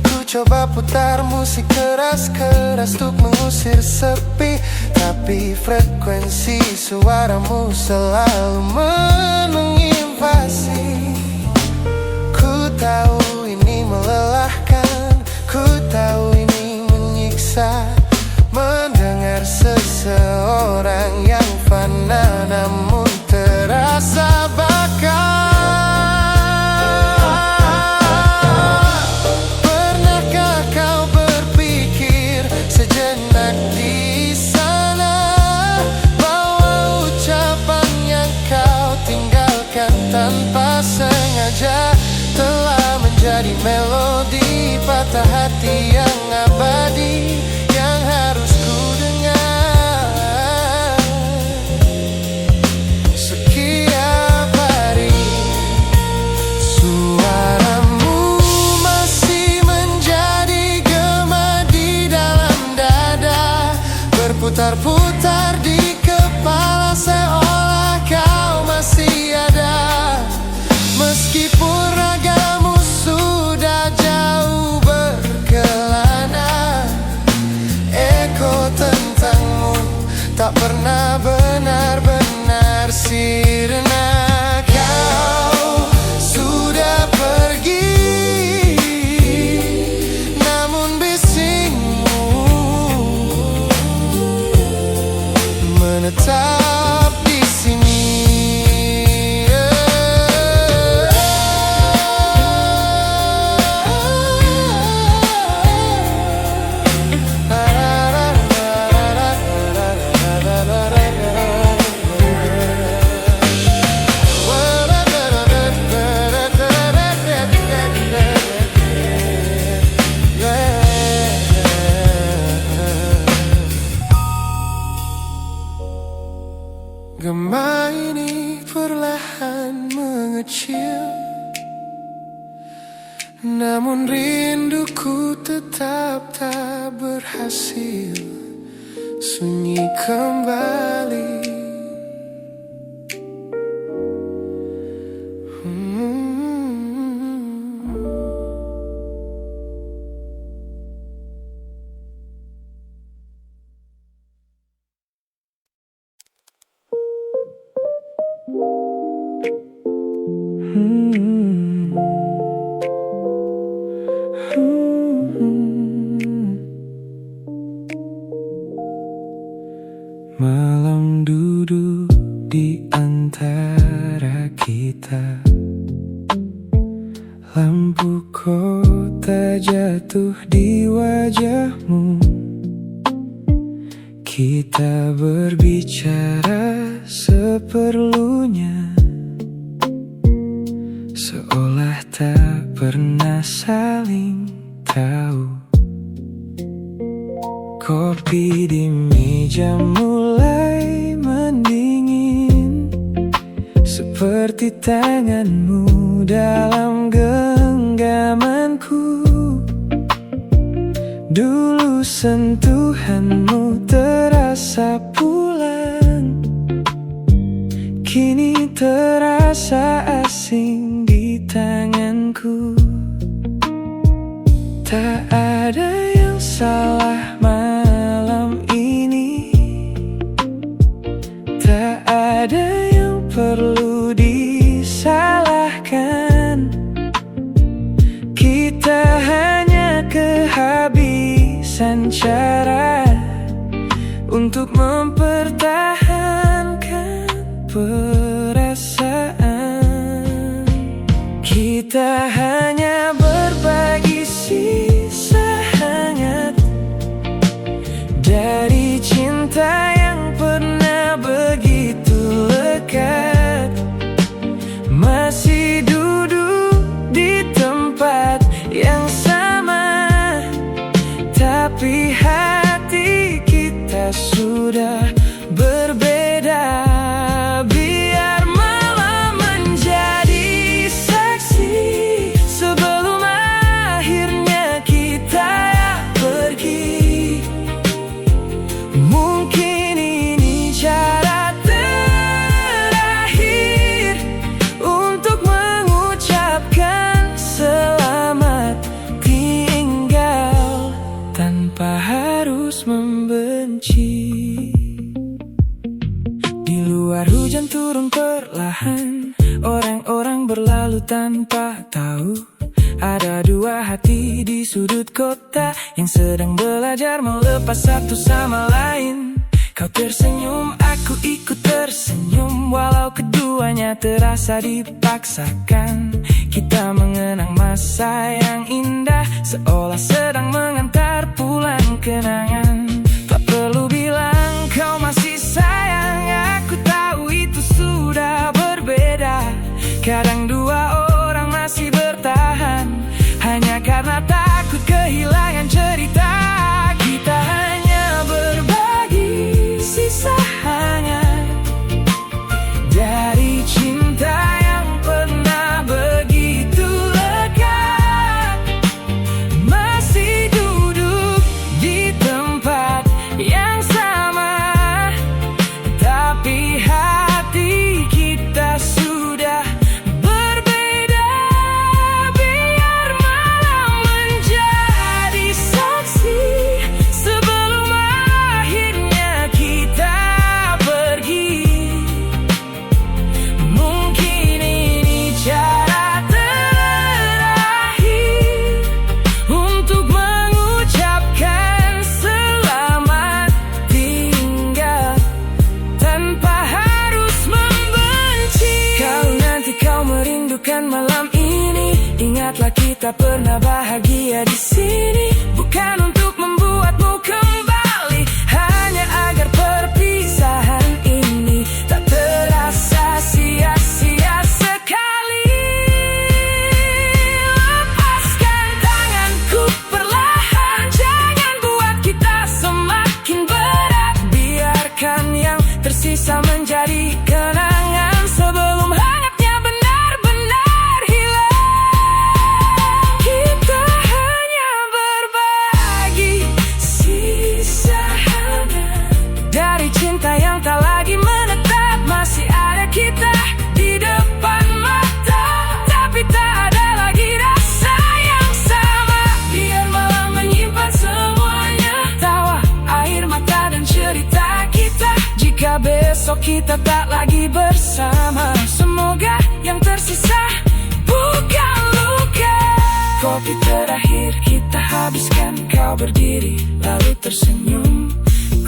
Ku coba putar musik keras-keras untuk mengusir sepi, tapi frekuensi suaramu selalu menginvasi. Ku tahu ini melelahkan, ku tahu ini menyiksa, mendengar seseorang yang fana namun terasa bakal. Pernahkah kau berpikir sejenak di sana bahwa ucapan yang kau tinggalkan tanpa sengaja telah menjadi melodi patah hati yang abadi yang harus ku dengar setiap hari. Suaramu masih menjadi gema di dalam dada, berputar-putar di kepala seolah kau masih ada. Meskipun ragamu sudah jauh berkelana, eko tentangmu tak pernah benar-benar sirna. Kau sudah pergi, namun bisikmu menetap di sini. Gema ini perlahan mengecil, namun rinduku tetap tak berhasil sunyi kembali. Lampu kota jatuh di wajahmu. Kita berbicara seperlunya, seolah tak pernah saling tahu. Kopi di meja mulai mendingin, seperti tanganmu dalam genggamanku. Dulu sentuhanmu terasa pulang, kini terasa asing di tanganku. Tak ada yang salah malam ini, tak ada yang perlu disalahkan. Kita hanya kehabisan cara untuk mempertahankan perasaan. Kita hanya berbagi sisa hangat dari cinta yang pernah begitu lekat. Masih duduk di tempat yang sama, tapi hati kita sudah berbeda. Biar malam menjadi saksi sebelum akhirnya kita pergi. Mungkin ini cara terakhir untuk mengucapkan selamat tinggal tanpa harus membenci. Di luar hujan turun perlahan, orang-orang berlalu tanpa tahu. Ada dua hati di sudut kota yang sedang belajar melepas satu sama lain. Kau tersenyum, aku ikut tersenyum, walau keduanya terasa dipaksakan. Kita mengenang masa yang indah, seolah sedang mengantar pulang kenangan. Tak perlu bilang kau masih sayang, aku tahu itu sudah berbeda. Kadang dua orang masih bertahan hanya karena takut kehilangan cerita. Kita hanya berbagi sisa hangat dari cinta yang pernah begitu lekat. Masih duduk di tempat yang sama, tapi hati kita sudah berbeda. Biar malam menjadi saksi sebelum akhirnya kita pergi. Mungkin ini cara terakhir untuk mengucapkan selamat tinggal tanpa harus membenci. Kalau nanti kau merindukan malam ini, ingatlah kita pernah bahagia di sini. Bukan untuk membuatmu kembali, hanya agar perpisahan ini tak terasa sia-sia sekali. Lepaskan tanganku perlahan, jangan buat kita semakin berat. Biarkan yang tersisa menjadi kenangan sebelum hangatnya benar-benar hilang. Kita hanya berbagi sisa hangat dari cinta yang tak lagi menetap. Masih ada kita di depan mata, tapi tak ada lagi rasa yang sama. Biar malam menyimpan semuanya, tawa, air mata dan cerita kita. Jika besok kita tak lagi bersama, semoga yang tersisa bukan luka. Kopi terakhir kita habiskan, kau berdiri lalu tersenyum.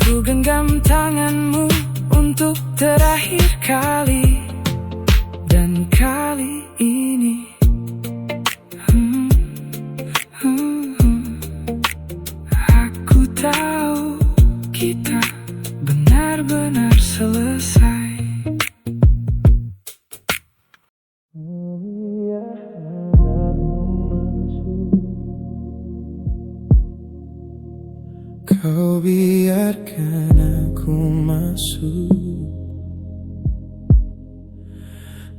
Ku genggam tanganmu untuk terakhir kali, dan kali ini Kau biarkan aku masuk,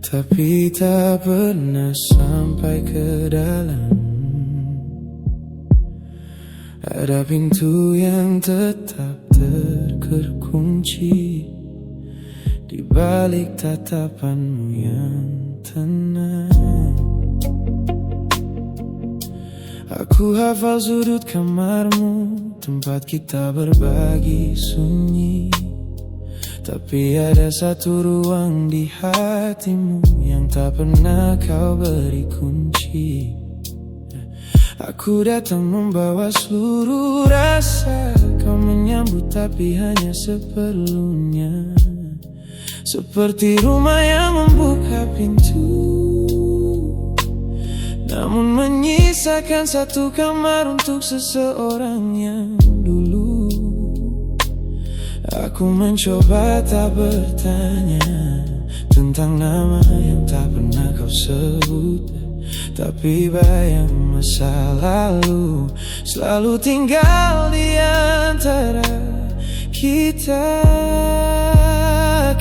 tapi tak pernah sampai ke dalam. Ada pintu yang tetap terkunci di balik tatapanmu yang tenang. Aku hafal sudut kamarmu, tempat kita berbagi sunyi. Tapi ada satu ruang di hatimu yang tak pernah kau beri kunci. Aku datang membawa seluruh rasa, kau menyambut tapi hanya seperlunya. Seperti rumah yang membuka pintu, namun menyisakan satu kamar untuk seseorang yang dulu. Aku mencoba tak bertanya tentang nama yang tak pernah kau sebut, tapi bayang masa lalu selalu tinggal di antara kita.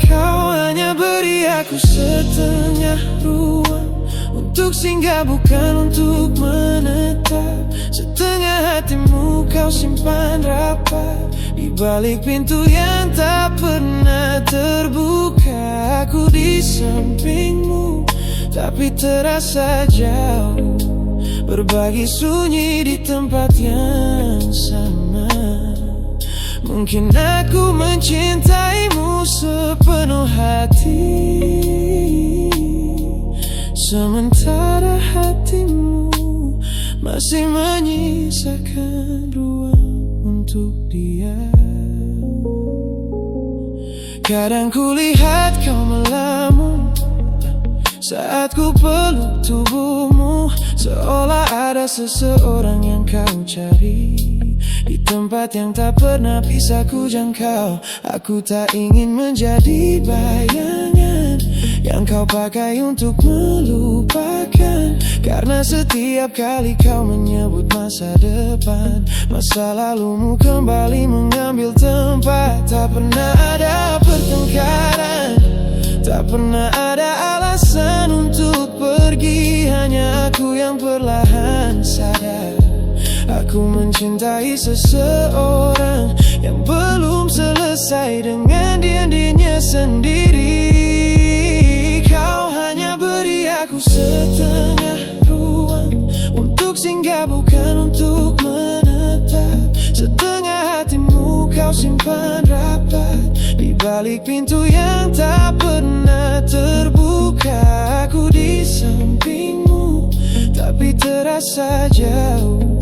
Kau hanya beri aku setengah ruang untuk singgah, bukan untuk menetap. Setengah hatimu kau simpan rapat di balik pintu yang tak pernah terbuka. Aku di sampingmu tapi terasa jauh, berbagi sunyi di tempat yang sama. Mungkin aku mencintaimu sepenuh hati, sementara hatimu masih menyisakan ruang untuk dia. Kadang kulihat kau melamun saat ku peluk tubuhmu, seolah ada seseorang yang kau cari di tempat yang tak pernah bisa ku jangkau. Aku tak ingin menjadi bayangan yang kau pakai untuk melupakan, karena setiap kali kau menyebut masa depan, masa lalumu kembali mengambil tempat. Tak pernah ada pertengkaran, tak pernah ada alasan untuk pergi. Hanya aku yang perlahan sadar, aku mencintai seseorang yang belum selesai dengan dirinya sendiri. Kau hanya beri aku setengah ruang untuk singgah, bukan untuk menetap. Setengah hatimu kau simpan rapat di balik pintu yang tak pernah terbuka. Aku di sampingmu tapi terasa jauh,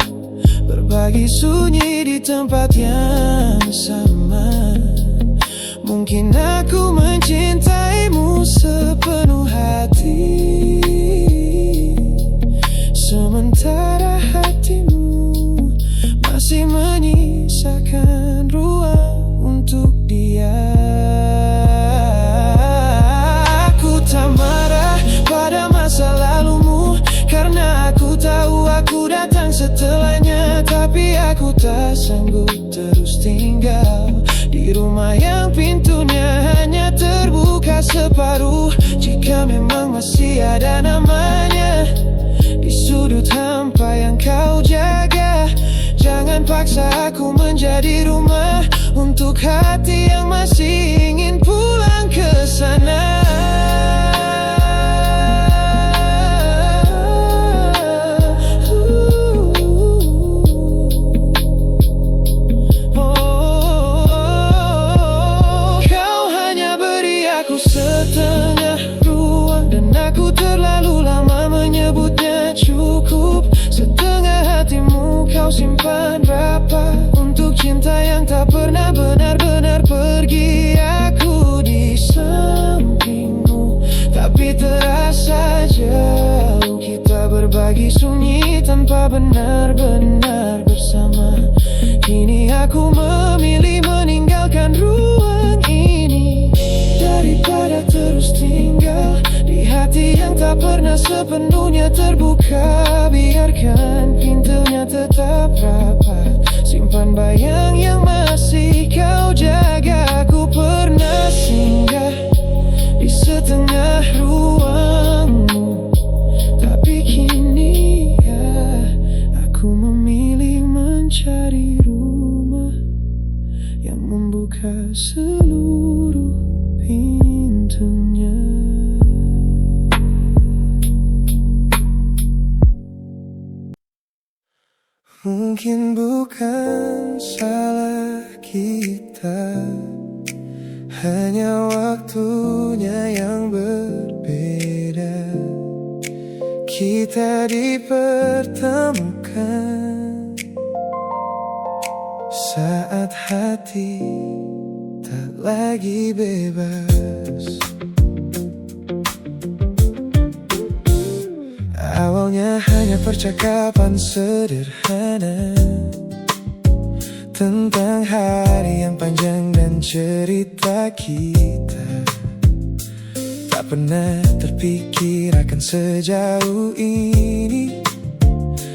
berbagi sunyi di tempat yang sama. Mungkin aku mencintaimu sepenuh hati, sementara hatimu masih menyisakan ruang untuk dia. Aku tak marah pada masa lalumu, karena aku tahu aku datang setelahnya. Tapi aku tak sanggup terus tinggal di rumah yang pintunya hanya terbuka separuh. Jika memang masih ada namanya di sudut hampa yang kau jaga, jangan paksa aku menjadi rumah untuk hati yang masih ingin pulang ke sana. Setengah ruang dan aku terlalu lama menyebutnya cukup. Setengah hatimu kau simpan rapat untuk cinta yang tak pernah benar-benar pergi. Aku di sampingmu tapi terasa jauh, kita berbagi sunyi tanpa benar-benar bersama. Kini aku memilih meninggalkan ruang ini daripada terus tinggal di hati yang tak pernah sepenuhnya terbuka. Biarkan pintunya tetap rapat, simpan menyimpan bayang yang masih kau jaga. Ku pernah singgah di setengah ruangmu, tapi kini ya aku memilih mencari rumah yang membuka seluruh pintunya. Mungkin bukan salah kita, hanya waktunya yang berbeda. Kita dipertemukan saat hati tak lagi bebas. Awalnya hanya percakapan sederhana tentang hari yang panjang dan cerita kita. Tak pernah terpikir akan sejauh ini,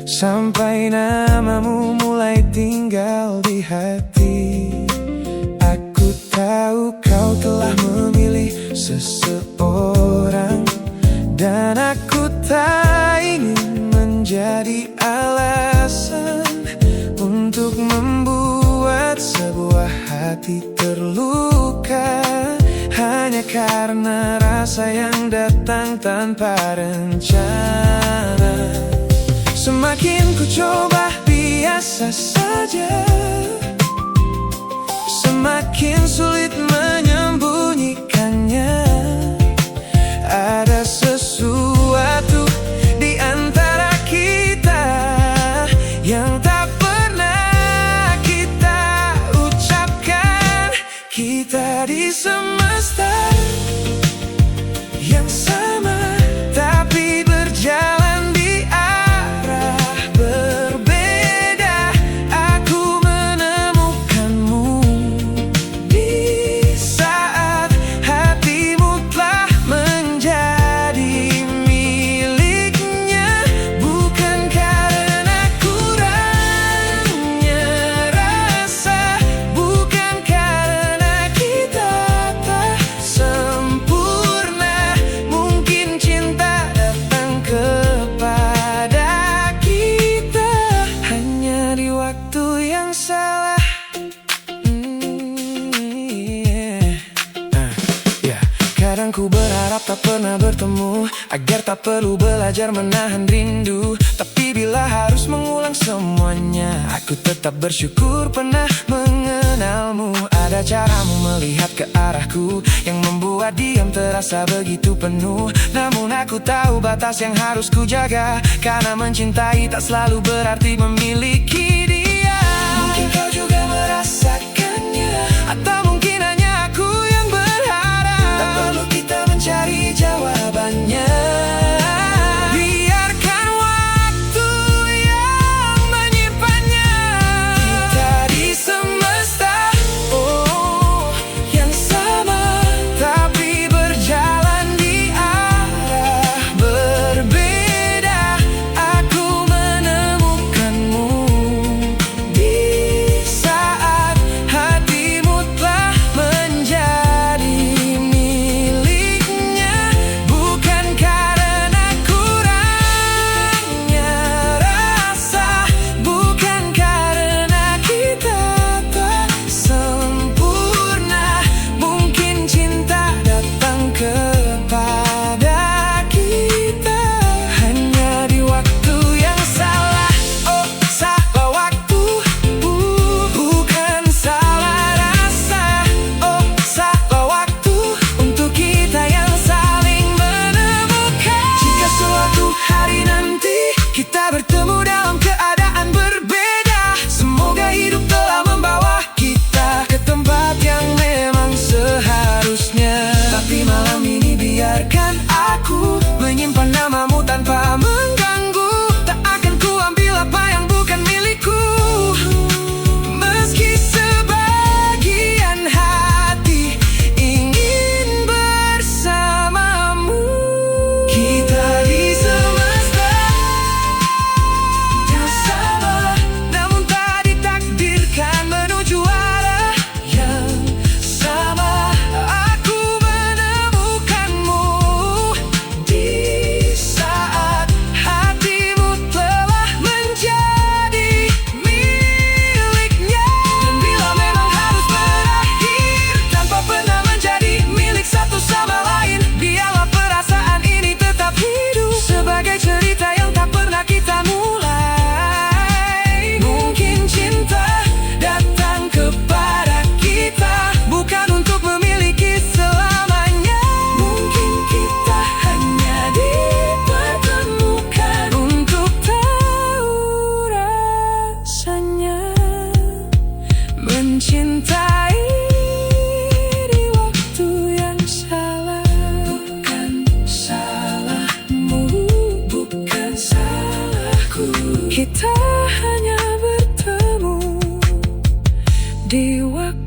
sampai namamu mulai tinggal di hati. Aku tahu kau telah memilih seseorang, dan aku tak ingin menjadi alasan untuk membuat sebuah hati terluka, hanya karena rasa yang datang tanpa rencana. Semakin ku coba biasa saja, semakin sulit menyembunyikannya. Ada sesuatu di antara kita yang tak pernah kita ucapkan. Kita di semesta yang sama, tapi berjalan di arah berbeda. Aku menemukanmu di saat hatimu telah menjadi miliknya. Bukan karena kurangnya rasa, bukan karena kita tak sempurna. Mungkin cinta datang kepada kita hanya di waktu yang salah. Kadang ku berharap tak pernah bertemu, agar tak perlu belajar menahan rindu. Tapi bila harus mengulang semuanya, aku tetap bersyukur pernah mengenalmu. Ada caramu melihat ke arahku yang membuat diam terasa begitu penuh. Namun aku tahu batas yang harus ku jaga, karena mencintai tak selalu berarti memiliki dia. Mungkin kau juga merasakannya, atau mungkin hanya aku yang berharap. Tak perlu kita mencari jawabannya, biarkan waktu yang menyimpannya. Kita di semesta yang sama, tapi berjalan di arah berbeda. Aku menemukanmu di saat hatimu telah menjadi miliknya. mencintai di waktu yang salah. Bukan salahmu, bukan salahku. Kita hanya bertemu di waktu